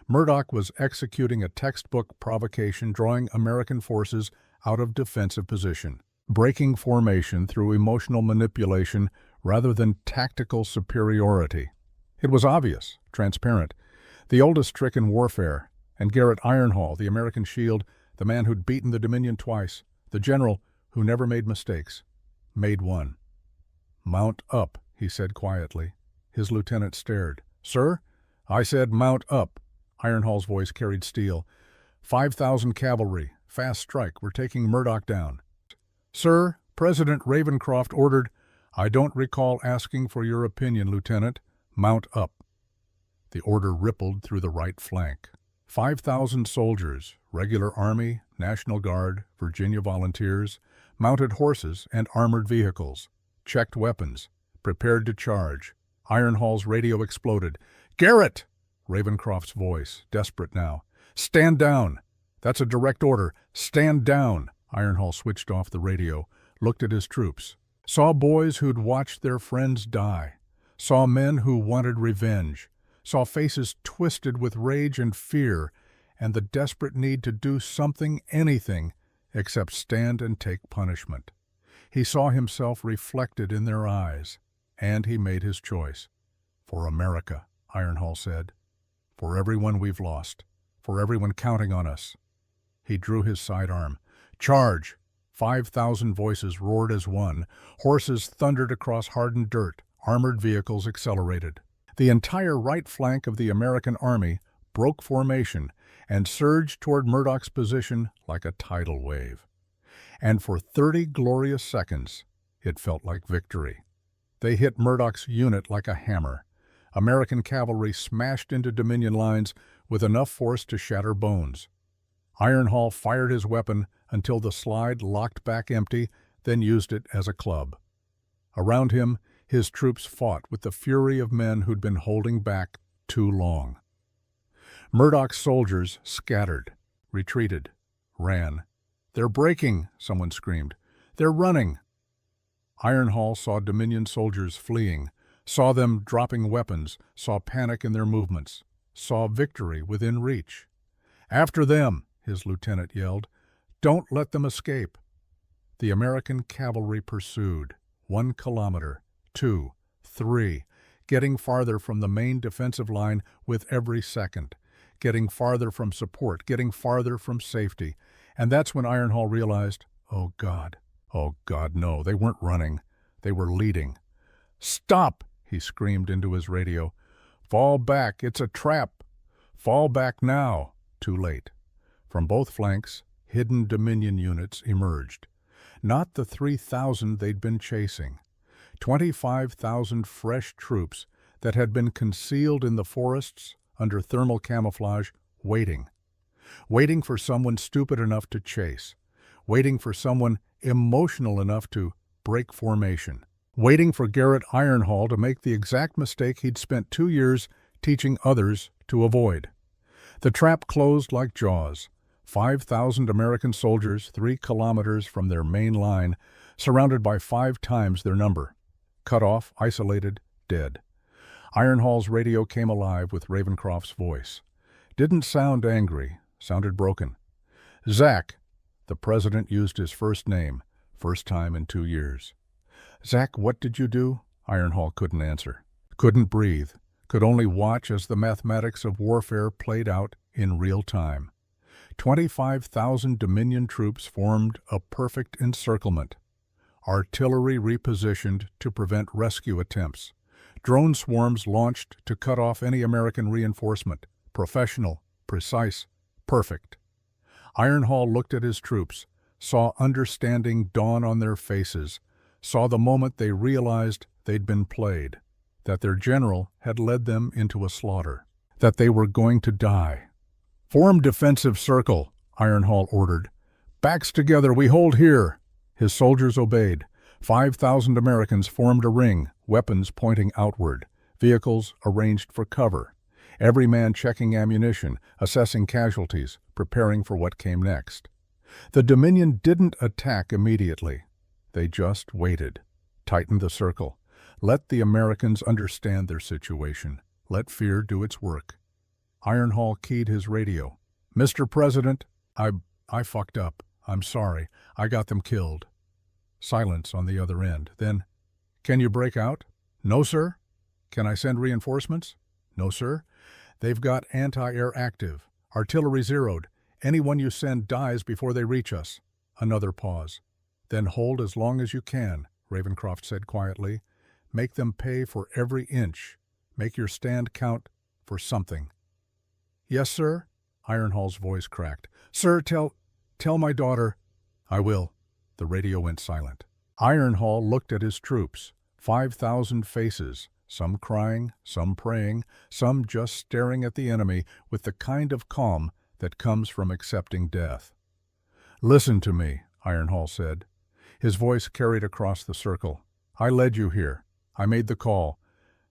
Murdoch was executing a textbook provocation, drawing American forces out of defensive position, breaking formation through emotional manipulation rather than tactical superiority. It was obvious, transparent, the oldest trick in warfare, and Garrett Ironhall, the American shield, the man who'd beaten the Dominion twice, the general who never made mistakes, made one. "Mount up," he said quietly. His lieutenant stared. "Sir?" "I said mount up." Ironhall's voice carried steel. 5,000 cavalry, fast strike, we're taking Murdoch down." "Sir, President Ravencroft ordered—" "I don't recall asking for your opinion, Lieutenant. Mount up." The order rippled through the right flank. 5,000 soldiers, regular Army, National Guard, Virginia Volunteers, mounted horses and armored vehicles, checked weapons, prepared to charge. Ironhall's radio exploded. "Garrett!" Ravencroft's voice, desperate now. "Stand down! That's a direct order. Stand down!" Ironhall switched off the radio, looked at his troops. Saw boys who'd watched their friends die. Saw men who wanted revenge. Saw faces twisted with rage and fear, and the desperate need to do something, anything, except stand and take punishment. He saw himself reflected in their eyes, and he made his choice. "For America," Ironhall said. "For everyone we've lost. For everyone counting on us." He drew his sidearm. "Charge!" 5,000 voices roared as one. Horses thundered across hardened dirt. Armored vehicles accelerated. The entire right flank of the American army broke formation and surged toward Murdoch's position like a tidal wave. And for 30 glorious seconds, it felt like victory. They hit Murdoch's unit like a hammer. American cavalry smashed into Dominion lines with enough force to shatter bones. Ironhall fired his weapon until the slide locked back empty, then used it as a club. Around him, his troops fought with the fury of men who'd been holding back too long. Murdoch's soldiers scattered, retreated, ran. "They're breaking!" someone screamed. "They're running!" Ironhall saw Dominion soldiers fleeing, saw them dropping weapons, saw panic in their movements, saw victory within reach. "After them!" his lieutenant yelled. "Don't let them escape!" The American cavalry pursued. 1 kilometer, 2, 3, getting farther from the main defensive line with every second, getting farther from support, getting farther from safety. And that's when Ironhall realized, oh God, no, they weren't running. They were leading. "Stop!" he screamed into his radio. "Fall back, it's a trap! Fall back now!" Too late. From both flanks, hidden Dominion units emerged. Not the 3,000 they'd been chasing. 25,000 fresh troops that had been concealed in the forests under thermal camouflage, waiting. Waiting for someone stupid enough to chase. Waiting for someone emotional enough to break formation. Waiting for Garrett Ironhall to make the exact mistake he'd spent 2 years teaching others to avoid. The trap closed like jaws. 5,000 American soldiers 3 kilometers from their main line, surrounded by 5 times their number. Cut off, isolated, dead. Ironhall's radio came alive with Ravencroft's voice. Didn't sound angry, sounded broken. "Zach," the president used his first name, first time in 2 years. "Zach, what did you do?" Ironhall couldn't answer. Couldn't breathe. Could only watch as the mathematics of warfare played out in real time. 25,000 Dominion troops formed a perfect encirclement. Artillery repositioned to prevent rescue attempts. Drone swarms launched to cut off any American reinforcement. Professional, precise, perfect. Ironhall looked at his troops, saw understanding dawn on their faces, saw the moment they realized they'd been played, that their general had led them into a slaughter, that they were going to die. "Form defensive circle," Ironhall ordered. "Backs together, we hold here." His soldiers obeyed. 5,000 Americans formed a ring, weapons pointing outward. Vehicles arranged for cover. Every man checking ammunition, assessing casualties, preparing for what came next. The Dominion didn't attack immediately. They just waited, tightened the circle, let the Americans understand their situation, let fear do its work. Ironhall keyed his radio. "Mr. President, I fucked up. I'm sorry. I got them killed." Silence on the other end. Then, "Can you break out?" "No, sir." "Can I send reinforcements?" "No, sir. They've got anti-air active. Artillery zeroed. Anyone you send dies before they reach us." Another pause. "Then hold as long as you can," Ravencroft said quietly. "Make them pay for every inch. Make your stand count for something." "Yes, sir?" Ironhall's voice cracked. "Sir, tell my daughter—" "I will." The radio went silent. Ironhall looked at his troops. 5,000 faces, some crying, some praying, some just staring at the enemy with the kind of calm that comes from accepting death. "Listen to me," Ironhall said. His voice carried across the circle. "I led you here. I made the call.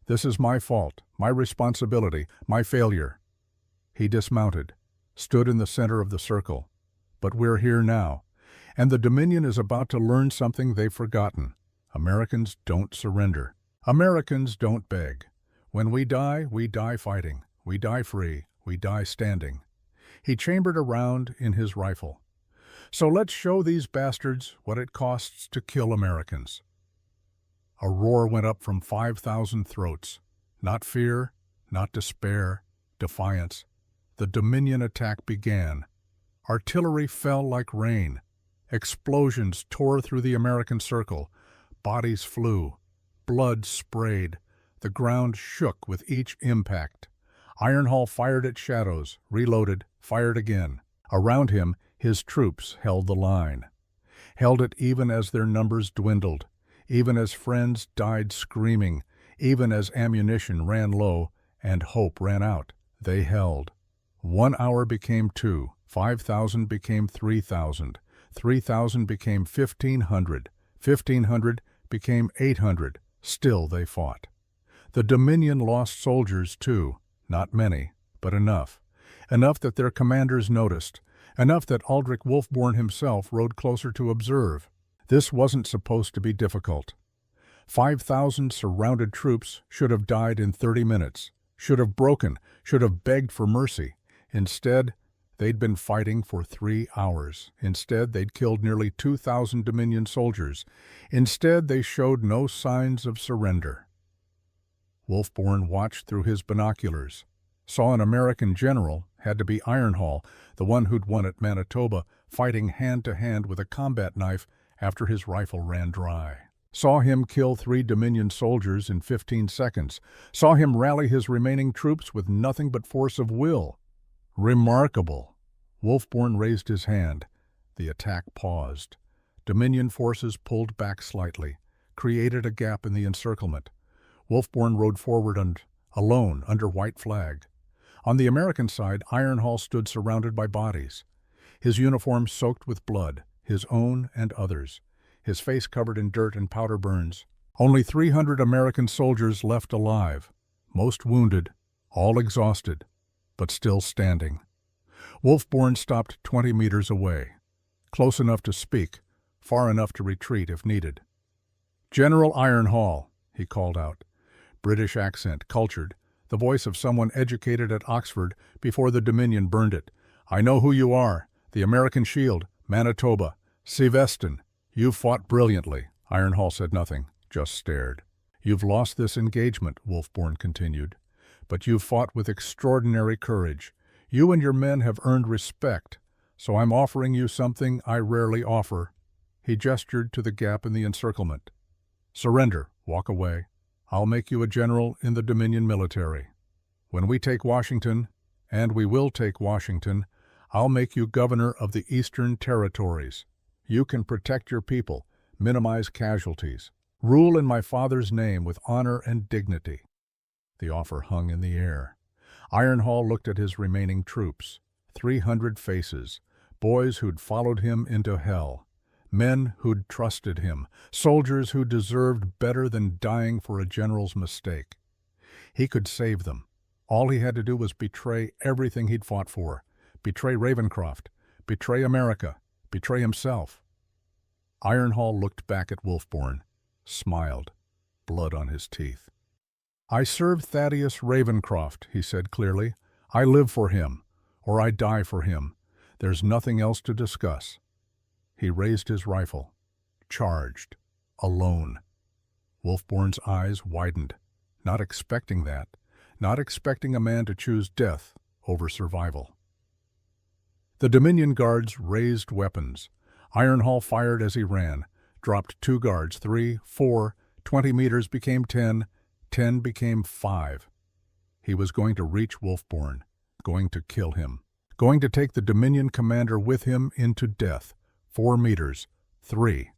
This is my fault, my responsibility, my failure." He dismounted, stood in the center of the circle. "But we're here now, and the Dominion is about to learn something they've forgotten. Americans don't surrender. Americans don't beg. When we die fighting. We die free. We die standing." He chambered a round in his rifle. "So let's show these bastards what it costs to kill Americans." A roar went up from 5,000 throats. Not fear, not despair, defiance. The Dominion attack began. Artillery fell like rain. Explosions tore through the American circle. Bodies flew. Blood sprayed. The ground shook with each impact. Ironhall fired at shadows, reloaded, fired again. Around him, his troops held the line. Held it even as their numbers dwindled, even as friends died screaming, even as ammunition ran low and hope ran out. They held. 1 hour became 2, 5,000 became 3,000, 3,000 became 1,500, 1,500 became 800. Still they fought. The Dominion lost soldiers too, not many, but enough. Enough that their commanders noticed, enough that Aldrich Wolfborn himself rode closer to observe. This wasn't supposed to be difficult. 5,000 surrounded troops should have died in 30 minutes, should have broken, should have begged for mercy. Instead, they'd been fighting for 3 hours. Instead, they'd killed nearly 2,000 Dominion soldiers. Instead, they showed no signs of surrender. Wolfborn watched through his binoculars, saw an American general, had to be Ironhall, the one who'd won at Manitoba, fighting hand-to-hand with a combat knife after his rifle ran dry. Saw him kill 3 Dominion soldiers in 15 seconds. Saw him rally his remaining troops with nothing but force of will. Remarkable. Wolfborn raised his hand. The attack paused. Dominion forces pulled back slightly, created a gap in the encirclement. Wolfborn rode forward and, alone, under white flag. On the American side, Ironhall stood surrounded by bodies. His uniform soaked with blood, his own and others. His face covered in dirt and powder burns. Only 300 American soldiers left alive, most wounded, all exhausted, but still standing. Wolfborn stopped 20 meters away, close enough to speak, far enough to retreat if needed. "General Ironhall," he called out. British accent, cultured, the voice of someone educated at Oxford before the Dominion burned it. "I know who you are. The American Shield, Manitoba, Siveston. You've fought brilliantly." Ironhall said nothing, just stared. "You've lost this engagement," Wolfborn continued, "but you've fought with extraordinary courage. You and your men have earned respect, so I'm offering you something I rarely offer." He gestured to the gap in the encirclement. "Surrender, walk away. I'll make you a general in the Dominion military. When we take Washington, and we will take Washington, I'll make you governor of the Eastern Territories. You can protect your people, minimize casualties, rule in my father's name with honor and dignity." The offer hung in the air. Ironhall looked at his remaining troops, 300 faces, boys who'd followed him into hell, men who'd trusted him, soldiers who deserved better than dying for a general's mistake. He could save them. All he had to do was betray everything he'd fought for. Betray Ravencroft. Betray America. Betray himself. Ironhall looked back at Wolfborn, smiled, blood on his teeth. "I served Thaddeus Ravencroft," he said clearly. "I live for him, or I die for him. There's nothing else to discuss." He raised his rifle, charged, alone. Wolfborn's eyes widened, not expecting that, not expecting a man to choose death over survival. The Dominion guards raised weapons. Ironhall fired as he ran, dropped 2 guards, 3, 4, 20 meters became 10, 10 became 5. He was going to reach Wolfborn, going to kill him, going to take the Dominion commander with him into death. 4 meters, 3.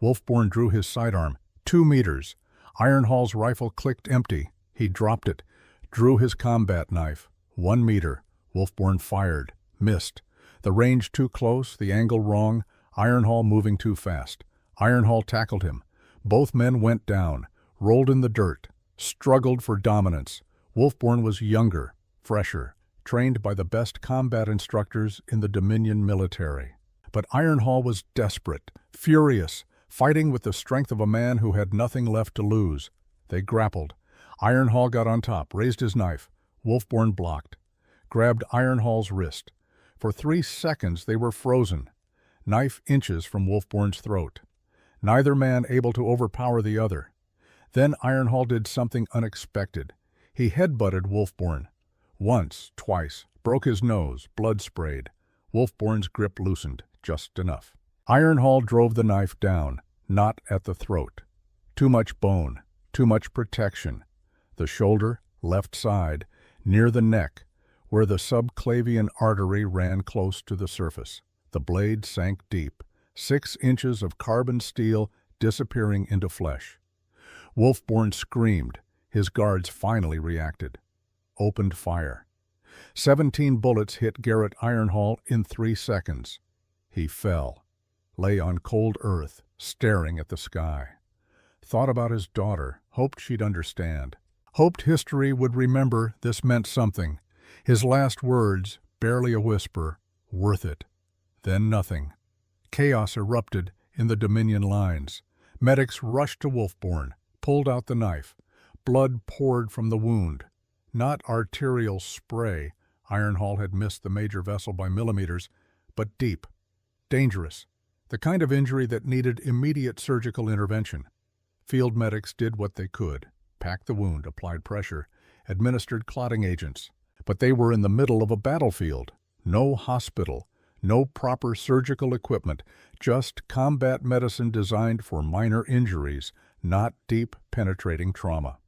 Wolfborn drew his sidearm, 2 meters. Ironhall's rifle clicked empty. He dropped it, drew his combat knife. 1 meter. Wolfborn fired, missed. The range too close, the angle wrong, Ironhall moving too fast. Ironhall tackled him. Both men went down, rolled in the dirt, struggled for dominance. Wolfborn was younger, fresher, trained by the best combat instructors in the Dominion military. But Ironhall was desperate, furious, fighting with the strength of a man who had nothing left to lose. They grappled. Ironhall got on top, raised his knife. Wolfborn blocked, grabbed Ironhall's wrist. For 3 seconds they were frozen, knife inches from Wolfborn's throat. Neither man able to overpower the other. Then Ironhall did something unexpected. He headbutted Wolfborn. Once, twice, broke his nose, blood sprayed. Wolfborn's grip loosened, just enough. Ironhall drove the knife down, not at the throat. Too much bone, too much protection. The shoulder, left side, near the neck, where the subclavian artery ran close to the surface. The blade sank deep, 6 inches of carbon steel disappearing into flesh. Wolfborn screamed. His guards finally reacted. Opened fire. 17 bullets hit Garrett Ironhall in 3 seconds. He fell, lay on cold earth, staring at the sky. Thought about his daughter, hoped she'd understand. Hoped history would remember this meant something. His last words, barely a whisper, "Worth it." Then nothing. Chaos erupted in the Dominion lines. Medics rushed to Wolfborn, pulled out the knife. Blood poured from the wound. Not arterial spray, Ironhall had missed the major vessel by millimeters, but deep, dangerous, the kind of injury that needed immediate surgical intervention. Field medics did what they could, packed the wound, applied pressure, administered clotting agents. But they were in the middle of a battlefield. No hospital, no proper surgical equipment, just combat medicine designed for minor injuries, not deep, penetrating trauma.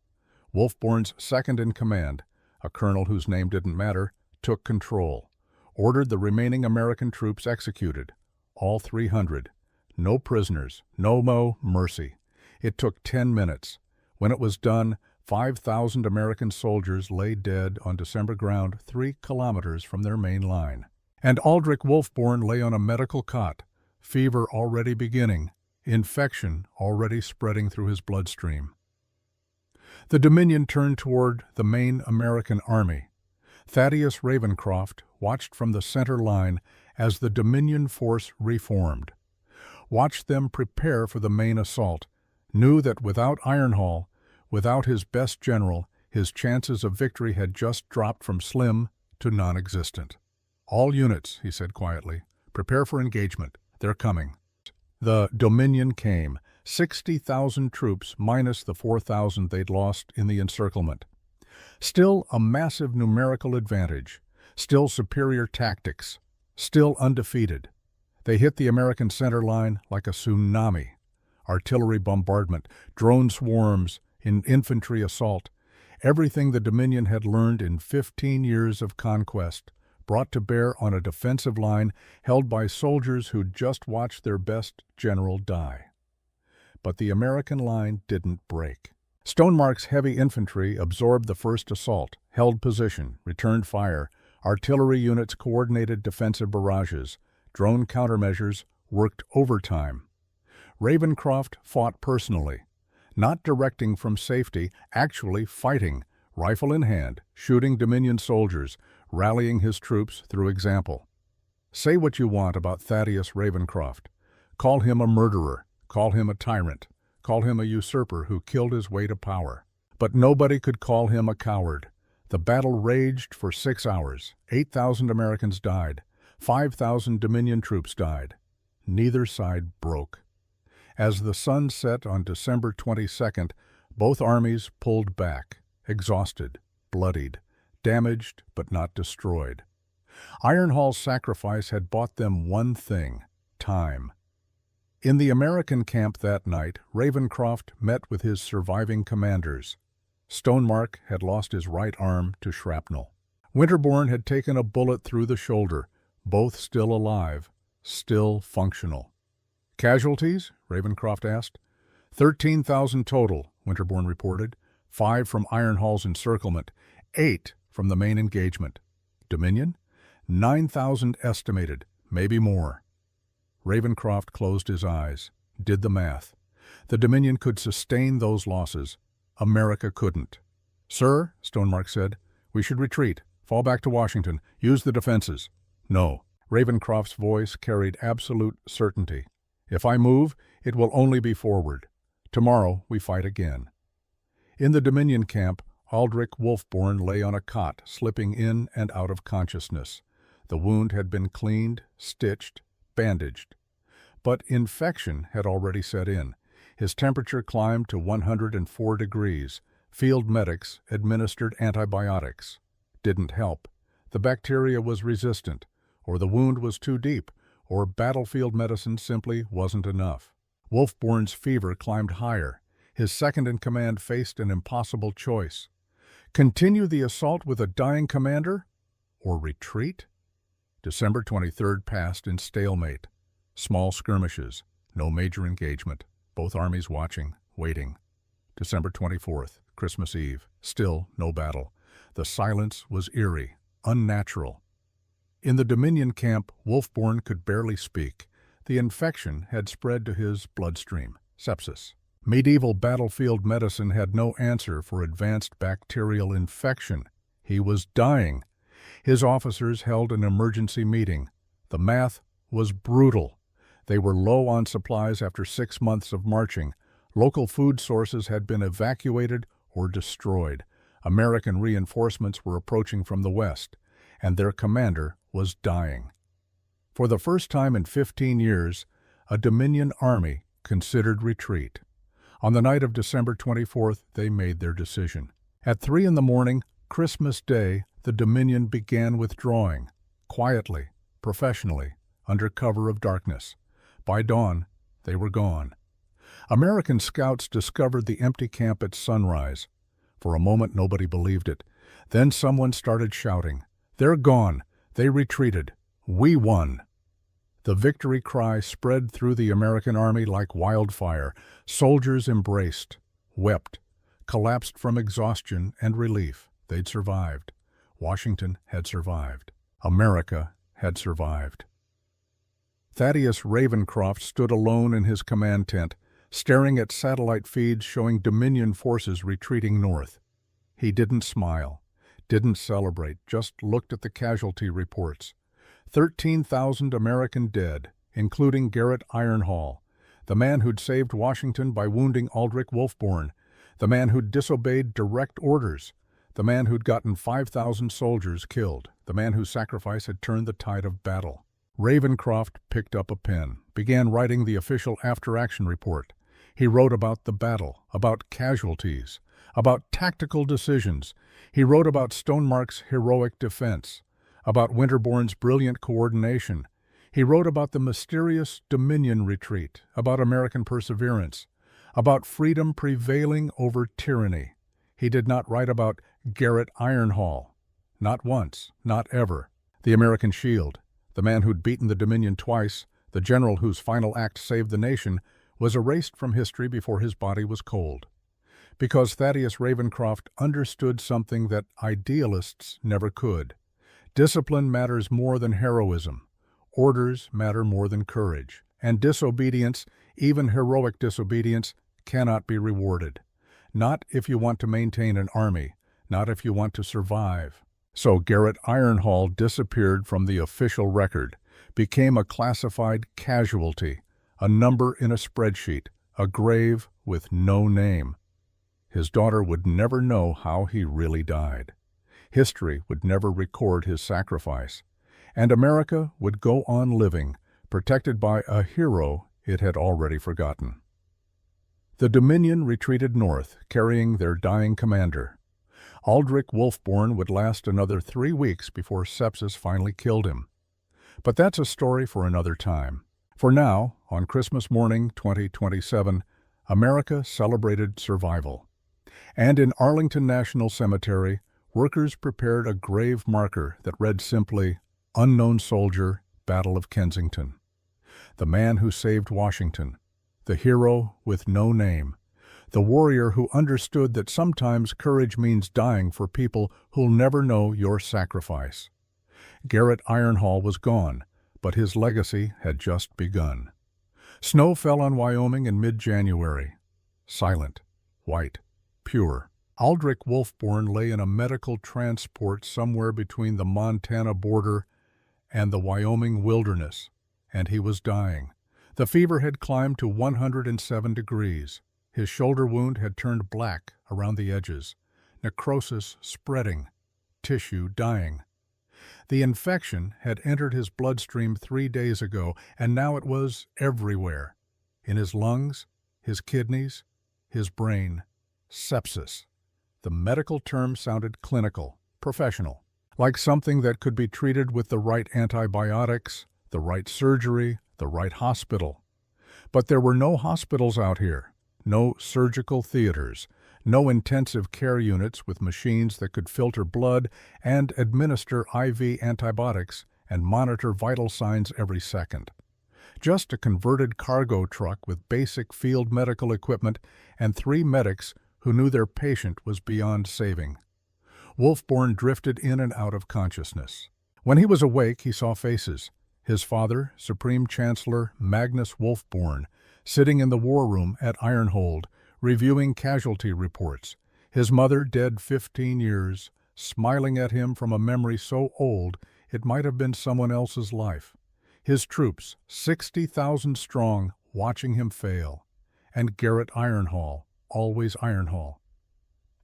Wolfborn's second in command, a colonel whose name didn't matter, took control, ordered the remaining American troops executed, all 300. No prisoners, no mercy. It took 10 minutes. When it was done, 5,000 American soldiers lay dead on December ground 3 kilometers from their main line. And Aldrich Wolfborn lay on a medical cot, fever already beginning, infection already spreading through his bloodstream. The Dominion turned toward the main American army. Thaddeus Ravencroft watched from the center line as the Dominion force reformed. Watched them prepare for the main assault, knew that without Ironhall, without his best general, his chances of victory had just dropped from slim to non-existent. "All units," he said quietly, "prepare for engagement. They're coming." The Dominion came, 60,000 troops minus the 4,000 they'd lost in the encirclement. Still a massive numerical advantage, still superior tactics, still undefeated. They hit the American center line like a tsunami. Artillery bombardment, drone swarms, infantry assault, everything the Dominion had learned in 15 years of conquest, brought to bear on a defensive line held by soldiers who'd just watched their best general die. But the American line didn't break. Stonemark's heavy infantry absorbed the first assault, held position, returned fire. Artillery units coordinated defensive barrages. Drone countermeasures worked overtime. Ravencroft fought personally, not directing from safety, actually fighting, rifle in hand, shooting Dominion soldiers, rallying his troops through example. Say what you want about Thaddeus Ravenscroft. Call him a murderer, call him a tyrant, call him a usurper who killed his way to power. But nobody could call him a coward. The battle raged for 6 hours. 8,000 Americans died. 5,000 Dominion troops died. Neither side broke. As the sun set on December 22nd, both armies pulled back, exhausted, bloodied, damaged but not destroyed. Ironhall's sacrifice had bought them one thing: time. In the American camp that night, Ravenscroft met with his surviving commanders. Stonemark had lost his right arm to shrapnel. Winterbourne had taken a bullet through the shoulder, both still alive, still functional. Casualties? Ravenscroft asked. 13,000 total, Winterbourne reported. 5 from Ironhall's encirclement, 8 from the main engagement. Dominion? 9,000 estimated, maybe more. Ravenscroft closed his eyes, did the math. The Dominion could sustain those losses. America couldn't. "Sir," Stonemark said, "we should retreat, fall back to Washington, use the defenses." "No." Ravenscroft's voice carried absolute certainty. "If I move, it will only be forward. Tomorrow we fight again." In the Dominion camp, Aldrich Wolfborn lay on a cot, slipping in and out of consciousness. The wound had been cleaned, stitched, bandaged. But infection had already set in. His temperature climbed to 104 degrees. Field medics administered antibiotics. Didn't help. The bacteria was resistant, or the wound was too deep, or battlefield medicine simply wasn't enough. Wolfborn's fever climbed higher. His second-in-command faced an impossible choice. Continue the assault with a dying commander, or retreat? December 23rd passed in stalemate. Small skirmishes, no major engagement. Both armies watching, waiting. December 24th, Christmas Eve. Still no battle. The silence was eerie, unnatural. In the Dominion camp, Wolfborn could barely speak. The infection had spread to his bloodstream, sepsis. Medieval battlefield medicine had no answer for advanced bacterial infection. He was dying. His officers held an emergency meeting. The math was brutal. They were low on supplies after 6 months of marching. Local food sources had been evacuated or destroyed. American reinforcements were approaching from the west, and their commander was dying. For the first time in 15 years, a Dominion army considered retreat. On the night of December 24th, they made their decision. At 3 a.m, Christmas Day, the Dominion began withdrawing, quietly, professionally, under cover of darkness. By dawn, they were gone. American scouts discovered the empty camp at sunrise. For a moment, nobody believed it. Then someone started shouting, "They're gone! They retreated! We won!" The victory cry spread through the American army like wildfire. Soldiers embraced, wept, collapsed from exhaustion and relief. They'd survived. Washington had survived. America had survived. Thaddeus Ravenscroft stood alone in his command tent, staring at satellite feeds showing Dominion forces retreating north. He didn't smile, didn't celebrate, just looked at the casualty reports. 13,000 American dead, including Garrett Ironhall, the man who'd saved Washington by wounding Aldrich Wolfborn, the man who'd disobeyed direct orders, the man who'd gotten 5,000 soldiers killed, the man whose sacrifice had turned the tide of battle. Ravenscroft picked up a pen, began writing the official after-action report. He wrote about the battle, about casualties, about tactical decisions. He wrote about Stonemark's heroic defense, about Winterbourne's brilliant coordination. He wrote about the mysterious Dominion retreat, about American perseverance, about freedom prevailing over tyranny. He did not write about Garrett Ironhall. Not once, not ever. The American shield, the man who'd beaten the Dominion twice, the general whose final act saved the nation, was erased from history before his body was cold. Because Thaddeus Ravenscroft understood something that idealists never could. Discipline matters more than heroism. Orders matter more than courage. And disobedience, even heroic disobedience, cannot be rewarded. Not if you want to maintain an army. not if you want to survive. So Garrett Ironhall disappeared from the official record, became a classified casualty, a number in a spreadsheet, a grave with no name. His daughter would never know how he really died. History would never record his sacrifice. And America would go on living, protected by a hero it had already forgotten. The Dominion retreated north, carrying their dying commander. Aldrich Wolfborn would last another 3 weeks before sepsis finally killed him. But that's a story for another time. For now, on Christmas morning 2027, America celebrated survival. And in Arlington National Cemetery, workers prepared a grave marker that read simply, "Unknown Soldier, Battle of Kensington." The man who saved Washington, the hero with no name, the warrior who understood that sometimes courage means dying for people who'll never know your sacrifice. Garrett Ironhall was gone, but his legacy had just begun. Snow fell on Wyoming in mid-January. Silent, white, pure. Aldrich Wolfborn lay in a medical transport somewhere between the Montana border and the Wyoming wilderness, and he was dying. The fever had climbed to 107 degrees. His shoulder wound had turned black around the edges, necrosis spreading, tissue dying. The infection had entered his bloodstream 3 days ago, and now it was everywhere. In his lungs, his kidneys, his brain. Sepsis. The medical term sounded clinical, professional, like something that could be treated with the right antibiotics, the right surgery, the right hospital. But there were no hospitals out here, no surgical theaters, no intensive care units with machines that could filter blood and administer IV antibiotics and monitor vital signs every second. Just a converted cargo truck with basic field medical equipment and 3 medics who knew their patient was beyond saving. Wolfborn drifted in and out of consciousness. When he was awake, he saw faces. His father, Supreme Chancellor Magnus Wolfborn, sitting in the war room at Ironhold, reviewing casualty reports. His mother, dead 15 years, smiling at him from a memory so old it might have been someone else's life. His troops, 60,000 strong, watching him fail. And Garrett Ironhall, always Ironhall.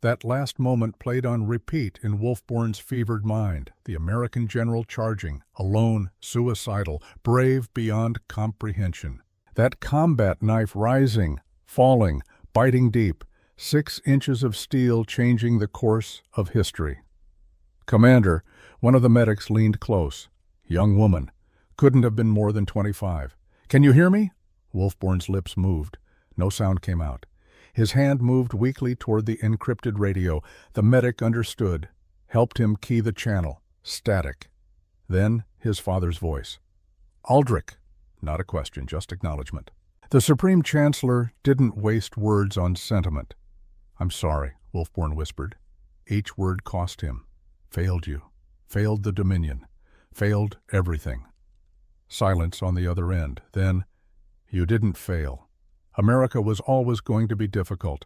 That last moment played on repeat in Wolfborn's fevered mind, the American general charging, alone, suicidal, brave beyond comprehension. That combat knife rising, falling, biting deep, 6 inches of steel changing the course of history. "Commander," one of the medics leaned close. Young woman. Couldn't have been more than 25. "Can you hear me?" Wolfborn's lips moved. No sound came out. His hand moved weakly toward the encrypted radio. The medic understood, helped him key the channel. Static. Then his father's voice. "Aldrich." Not a question, just acknowledgement. The Supreme Chancellor didn't waste words on sentiment. "I'm sorry," Wolfborn whispered. Each word cost him. "Failed you. Failed the Dominion. Failed everything." Silence on the other end. Then, "You didn't fail. America was always going to be difficult.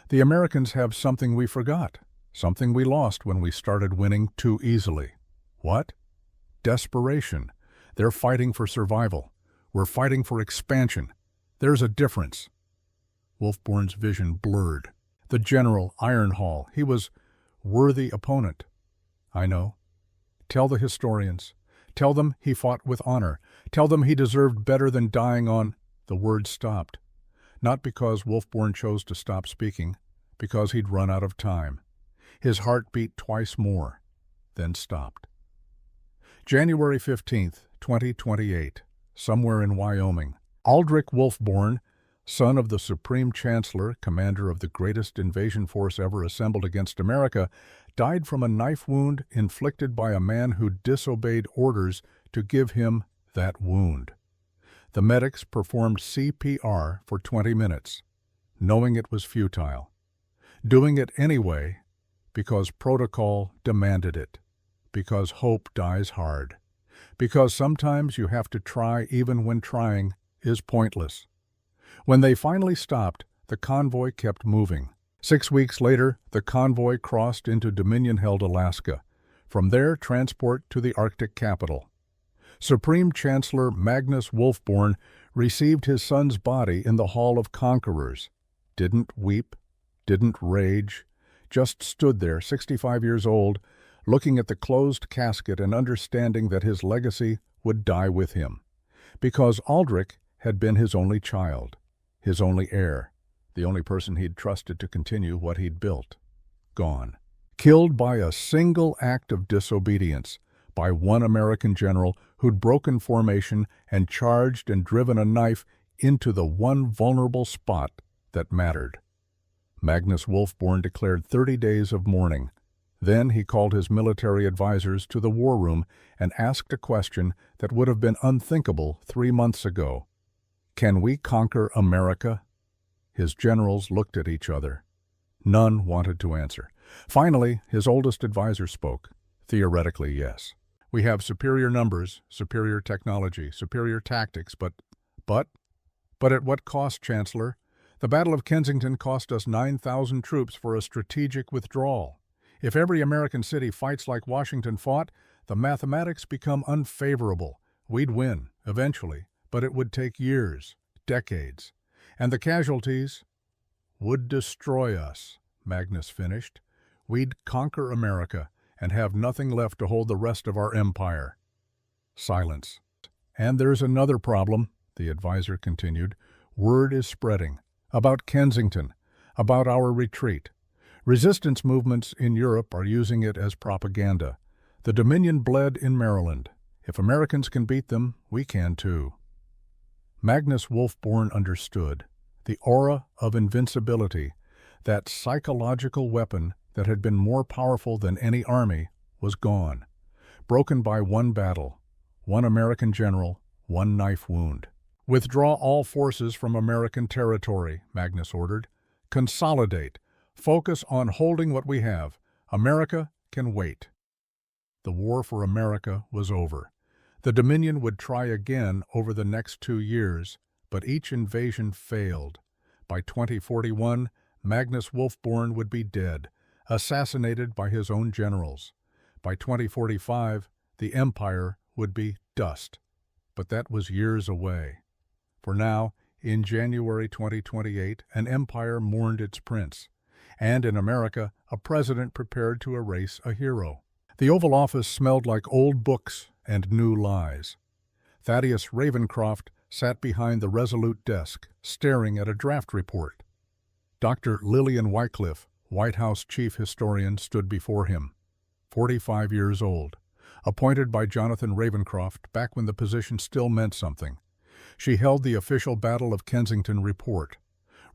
The Americans have something we forgot, something we lost when we started winning too easily." "What?" "Desperation. They're fighting for survival. We're fighting for expansion. There's a difference." Wolfborn's vision blurred. The General Ironhall, he was worthy opponent. "I know. Tell the historians. Tell them he fought with honor. Tell them he deserved better than dying on—" The words stopped. Not because Wolfborn chose to stop speaking, because he'd run out of time. His heart beat twice more, then stopped. January 15th, 2028, somewhere in Wyoming. Aldrich Wolfborn, son of the Supreme Chancellor, commander of the greatest invasion force ever assembled against America, died from a knife wound inflicted by a man who disobeyed orders to give him that wound. The medics performed CPR for 20 minutes, knowing it was futile. Doing it anyway because protocol demanded it, because hope dies hard, because sometimes you have to try even when trying is pointless. When they finally stopped, the convoy kept moving. 6 weeks later, the convoy crossed into Dominion-held Alaska. From there, transport to the Arctic capital. Supreme Chancellor Magnus Wolfborn received his son's body in the Hall of Conquerors. Didn't weep, didn't rage, just stood there, 65 years old, looking at the closed casket and understanding that his legacy would die with him. Because Aldrich had been his only child, his only heir, the only person he'd trusted to continue what he'd built. Gone. Killed by a single act of disobedience, by one American general who'd broken formation and charged and driven a knife into the one vulnerable spot that mattered. Magnus Wolfborn declared 30 days of mourning. Then he called his military advisors to the war room and asked a question that would have been unthinkable 3 months ago. Can we conquer America? His generals looked at each other. None wanted to answer. Finally, his oldest advisor spoke. Theoretically, yes. We have superior numbers, superior technology, superior tactics, but at what cost, Chancellor? The Battle of Kensington cost us 9,000 troops for a strategic withdrawal. If every American city fights like Washington fought, the mathematics become unfavorable. We'd win, eventually, but it would take years, decades. And the casualties would destroy us, Magnus finished. We'd conquer America and have nothing left to hold the rest of our empire. Silence. And there's another problem, the advisor continued. Word is spreading. About Kensington, about our retreat. Resistance movements in Europe are using it as propaganda. The Dominion bled in Maryland. If Americans can beat them, we can too. Magnus Wolfborn understood. The aura of invincibility, that psychological weapon that had been more powerful than any army, was gone. Broken by one battle, one American general, one knife wound. Withdraw all forces from American territory, Magnus ordered. Consolidate. Focus on holding what we have. America can wait. The war for America was over. The Dominion would try again over the next 2 years, but each invasion failed. By 2041, Magnus Wolfborn would be dead, assassinated by his own generals. By 2045, the empire would be dust. But that was years away. For now, in January 2028, an empire mourned its prince, and in America, a president prepared to erase a hero. The Oval Office smelled like old books and new lies. Thaddeus Ravencroft sat behind the resolute desk, staring at a draft report. Dr. Lillian Wycliffe, White House chief historian, stood before him, 45 years old, appointed by Jonathan Ravencroft back when the position still meant something. She held the official Battle of Kensington report.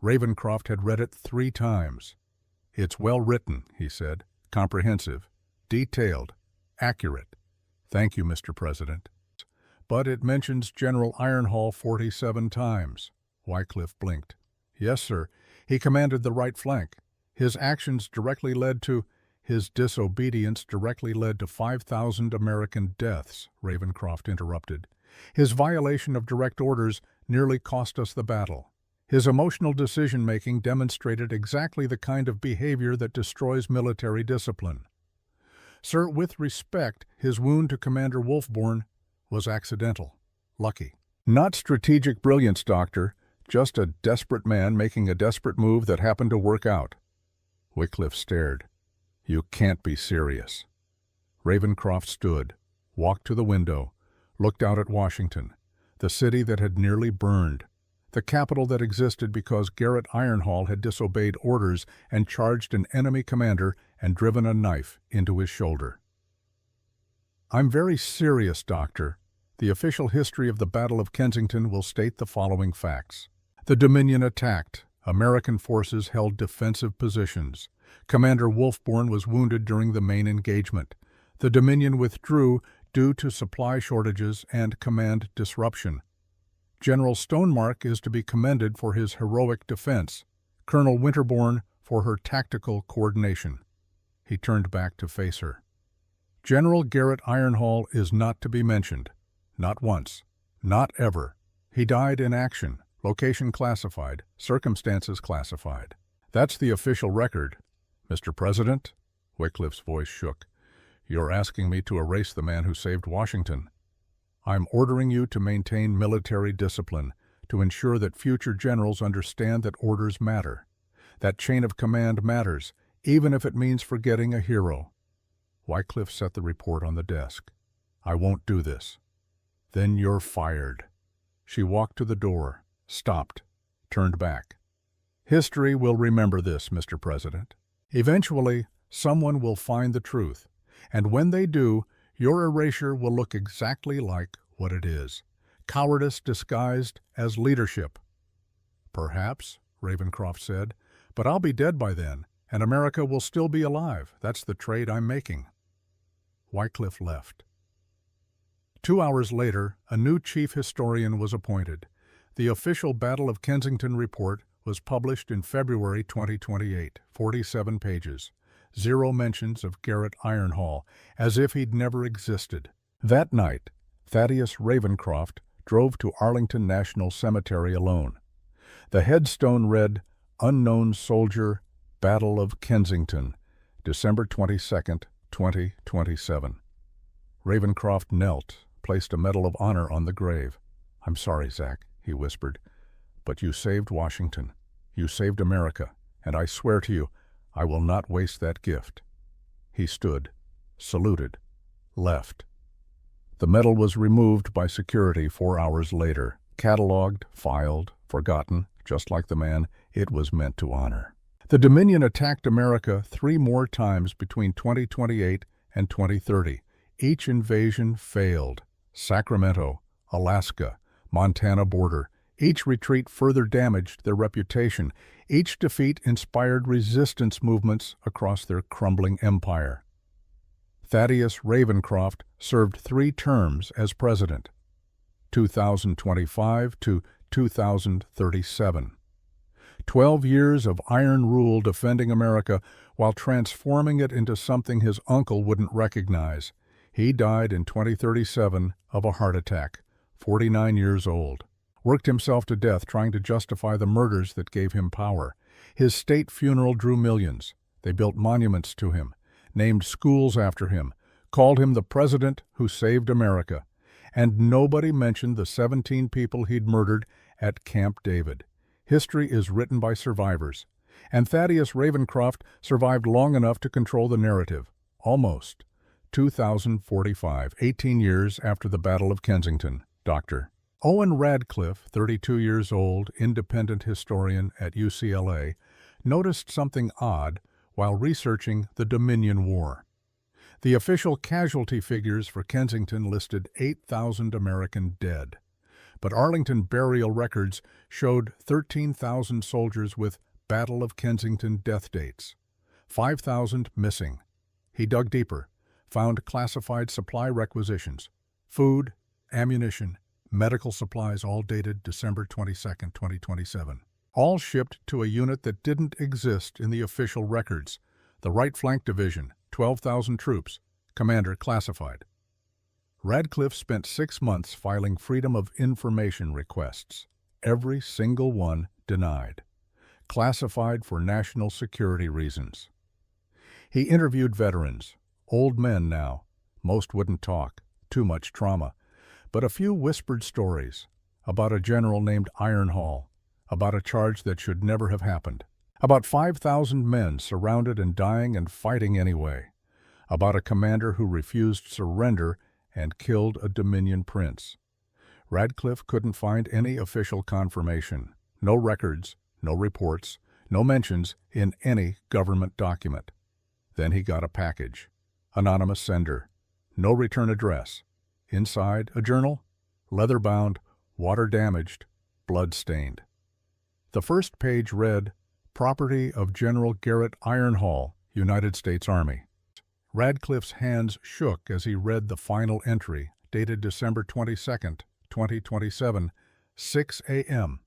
Ravencroft had read it 3 times. It's well written, he said, comprehensive, detailed, accurate. Thank you, Mr. President. But it mentions General Ironhall 47 times. Wycliffe blinked. Yes, sir. He commanded the right flank. His actions directly led to... His disobedience directly led to 5,000 American deaths, Ravencroft interrupted. His violation of direct orders nearly cost us the battle. His emotional decision-making demonstrated exactly the kind of behavior that destroys military discipline. Sir, with respect, his wound to Commander Wolfborn was accidental. Lucky. Not strategic brilliance, Doctor. Just a desperate man making a desperate move that happened to work out. Wycliffe stared. You can't be serious. Ravencroft stood, walked to the window, looked out at Washington, the city that had nearly burned, the capital that existed because Garrett Ironhall had disobeyed orders and charged an enemy commander and driven a knife into his shoulder. I'm very serious, Doctor. The official history of the Battle of Kensington will state the following facts. The Dominion attacked. American forces held defensive positions. Commander Wolfborn was wounded during the main engagement. The Dominion withdrew due to supply shortages and command disruption. General Stonemark is to be commended for his heroic defense, Colonel Winterbourne for her tactical coordination. He turned back to face her. General Garrett Ironhall is not to be mentioned. Not once. Not ever. He died in action, location classified, circumstances classified. That's the official record. Mr. President, Wycliffe's voice shook, you're asking me to erase the man who saved Washington. I'm ordering you to maintain military discipline, to ensure that future generals understand that orders matter. That chain of command matters, even if it means forgetting a hero. Wycliffe set the report on the desk. I won't do this. Then you're fired. She walked to the door, stopped, turned back. History will remember this, Mr. President. Eventually, someone will find the truth, and when they do, your erasure will look exactly like what it is. Cowardice disguised as leadership. Perhaps, Ravencroft said, but I'll be dead by then, and America will still be alive. That's the trade I'm making. Wycliffe left. 2 hours later, a new chief historian was appointed. The official Battle of Kensington report was published in February 2028, 47 pages. 0 mentions of Garrett Ironhall, as if he'd never existed. That night, Thaddeus Ravencroft drove to Arlington National Cemetery alone. The headstone read, Unknown Soldier, Battle of Kensington, December 22, 2027. Ravencroft knelt, placed a Medal of Honor on the grave. I'm sorry, Zach, he whispered, but you saved Washington. You saved America, and I swear to you, I will not waste that gift. He stood, saluted, left. The medal was removed by security 4 hours later, catalogued, filed, forgotten, just like the man it was meant to honor. The Dominion attacked America 3 more times between 2028 and 2030. Each invasion failed. Sacramento, Alaska, Montana border. Each retreat further damaged their reputation. Each defeat inspired resistance movements across their crumbling empire. Thaddeus Ravencroft served 3 terms as president, 2025 to 2037. 12 years of iron rule defending America while transforming it into something his uncle wouldn't recognize. He died in 2037 of a heart attack, 49 years old. Worked himself to death trying to justify the murders that gave him power. His state funeral drew millions. They built monuments to him, named schools after him, called him the president who saved America. And nobody mentioned the 17 people he'd murdered at Camp David. History is written by survivors. And Thaddeus Ravencroft survived long enough to control the narrative. Almost. 2045, 18 years after the Battle of Kensington. Dr. Owen Radcliffe, 32 years old, independent historian at UCLA, noticed something odd while researching the Dominion War. The official casualty figures for Kensington listed 8,000 American dead, but Arlington burial records showed 13,000 soldiers with Battle of Kensington death dates, 5,000 missing. He dug deeper, found classified supply requisitions, food, ammunition, medical supplies all dated December 22, 2027. All shipped to a unit that didn't exist in the official records. The Right Flank Division, 12,000 troops, commander classified. Radcliffe spent 6 months filing Freedom of Information requests. Every single one denied. Classified for national security reasons. He interviewed veterans, old men now. Most wouldn't talk, too much trauma. But a few whispered stories about a general named Ironhall, about a charge that should never have happened, about 5,000 men surrounded and dying and fighting anyway, about a commander who refused surrender and killed a Dominion prince. Radcliffe couldn't find any official confirmation, no records, no reports, no mentions in any government document. Then he got a package, anonymous sender, no return address. Inside, a journal, leather-bound, water-damaged, blood-stained. The first page read, Property of General Garrett Ironhall, United States Army. Radcliffe's hands shook as he read the final entry, dated December 22, 2027, 6 a.m.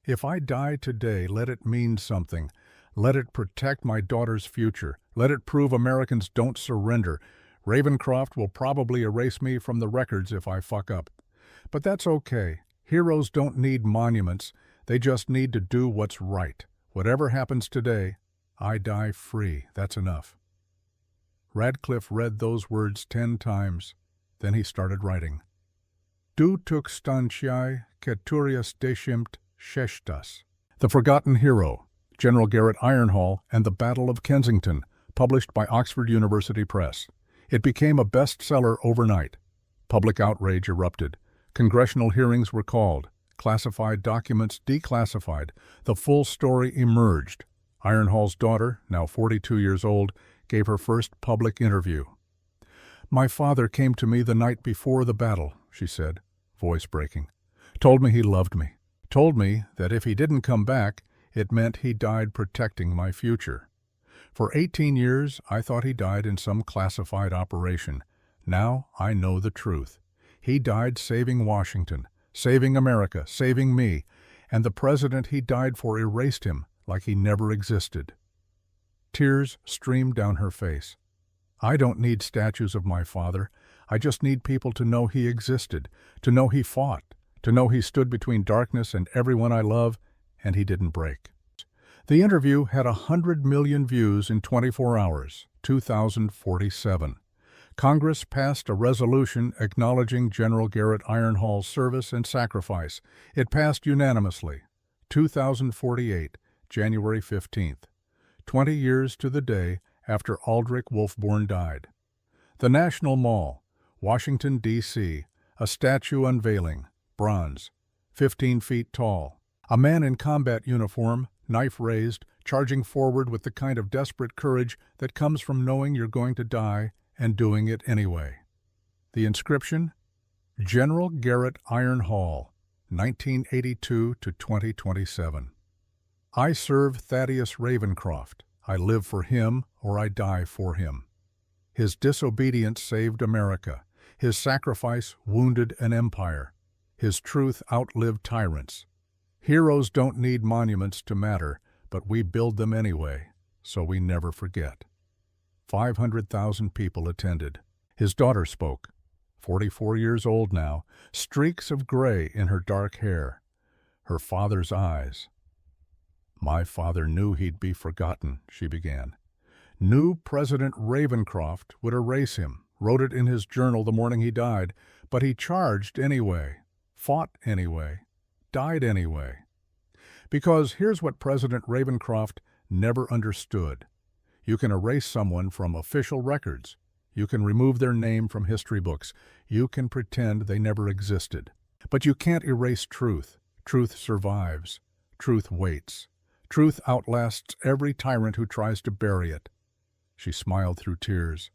If I die today, let it mean something. Let it protect my daughter's future. Let it prove Americans don't surrender. Ravencroft will probably erase me from the records if I fuck up. But that's okay. Heroes don't need monuments. They just need to do what's right. Whatever happens today, I die free. That's enough. Radcliffe read those words 10 times. Then he started writing. Du tuk stantiae keturias decimt sheshtas. The Forgotten Hero, General Garrett Ironhall and the Battle of Kensington, published by Oxford University Press. It became a bestseller overnight. Public outrage erupted. Congressional hearings were called. Classified documents declassified. The full story emerged. Ironhall's daughter, now 42 years old, gave her first public interview. "My father came to me the night before the battle," she said, voice breaking. "Told me he loved me. Told me that if he didn't come back, it meant he died protecting my future. For 18 years, I thought he died in some classified operation. Now I know the truth. He died saving Washington, saving America, saving me, and the president he died for erased him like he never existed." Tears streamed down her face. "I don't need statues of my father. I just need people to know he existed, to know he fought, to know he stood between darkness and everyone I love, and he didn't break." The interview had 100 million views in 24 hours, 2,047. Congress passed a resolution acknowledging General Garrett Ironhall's service and sacrifice. It passed unanimously. 2048, January 15th. 20 years to the day after Aldrich Wolfborn died. The National Mall, Washington, D.C., a statue unveiling, bronze, 15 feet tall. A man in combat uniform, knife raised, charging forward with the kind of desperate courage that comes from knowing you're going to die and doing it anyway. The inscription? General Garrett Ironhall, 1982 to 2027. I serve Thaddeus Ravencroft. I live for him or I die for him. His disobedience saved America. His sacrifice wounded an empire. His truth outlived tyrants. Heroes don't need monuments to matter, but we build them anyway, so we never forget. 500,000 people attended. His daughter spoke, 44 years old now, streaks of gray in her dark hair. Her father's eyes. "My father knew he'd be forgotten," she began. "Knew President Ravencroft would erase him, wrote it in his journal the morning he died, but he charged anyway, fought anyway, died anyway. Because here's what President Ravencroft never understood. You can erase someone from official records. You can remove their name from history books. You can pretend they never existed. But you can't erase truth. Truth survives. Truth waits. Truth outlasts every tyrant who tries to bury it." She smiled through tears.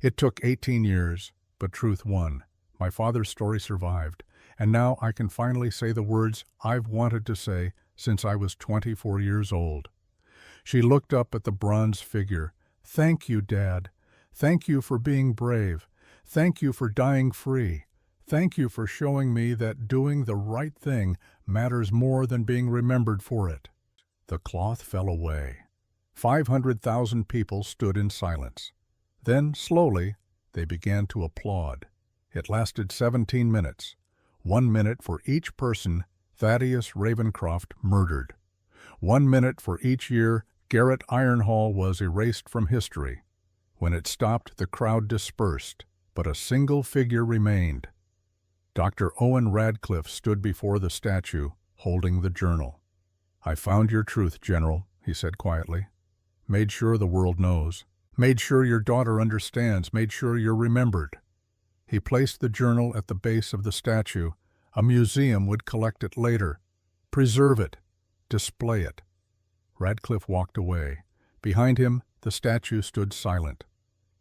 "It took 18 years, but truth won. My father's story survived, and now I can finally say the words I've wanted to say since I was 24 years old." She looked up at the bronze figure. "Thank you, Dad. Thank you for being brave. Thank you for dying free. Thank you for showing me that doing the right thing matters more than being remembered for it." The cloth fell away. 500,000 people stood in silence. Then, slowly, they began to applaud. It lasted 17 minutes. 1 minute for each person Thaddeus Ravencroft murdered. 1 minute for each year Garrett Ironhall was erased from history. When it stopped, the crowd dispersed, but a single figure remained. Dr. Owen Radcliffe stood before the statue, holding the journal. "I found your truth, General," he said quietly. "Made sure the world knows. Made sure your daughter understands. Made sure you're remembered." He placed the journal at the base of the statue. A museum would collect it later. Preserve it. Display it. Radcliffe walked away. Behind him, the statue stood silent.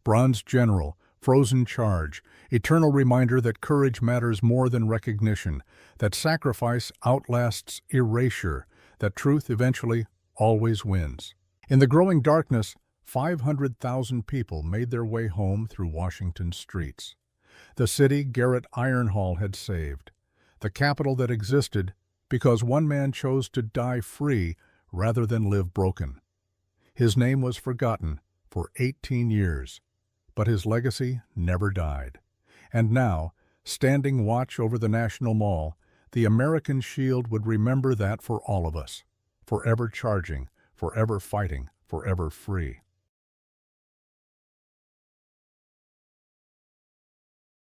Bronze general, frozen charge, eternal reminder that courage matters more than recognition, that sacrifice outlasts erasure, that truth eventually always wins. In the growing darkness, 500,000 people made their way home through Washington's streets. The city Garrett Ironhall had saved. The capital that existed because one man chose to die free rather than live broken. His name was forgotten for 18 years, but his legacy never died. And now, standing watch over the National Mall, the American shield would remember that for all of us, forever charging, forever fighting, forever free.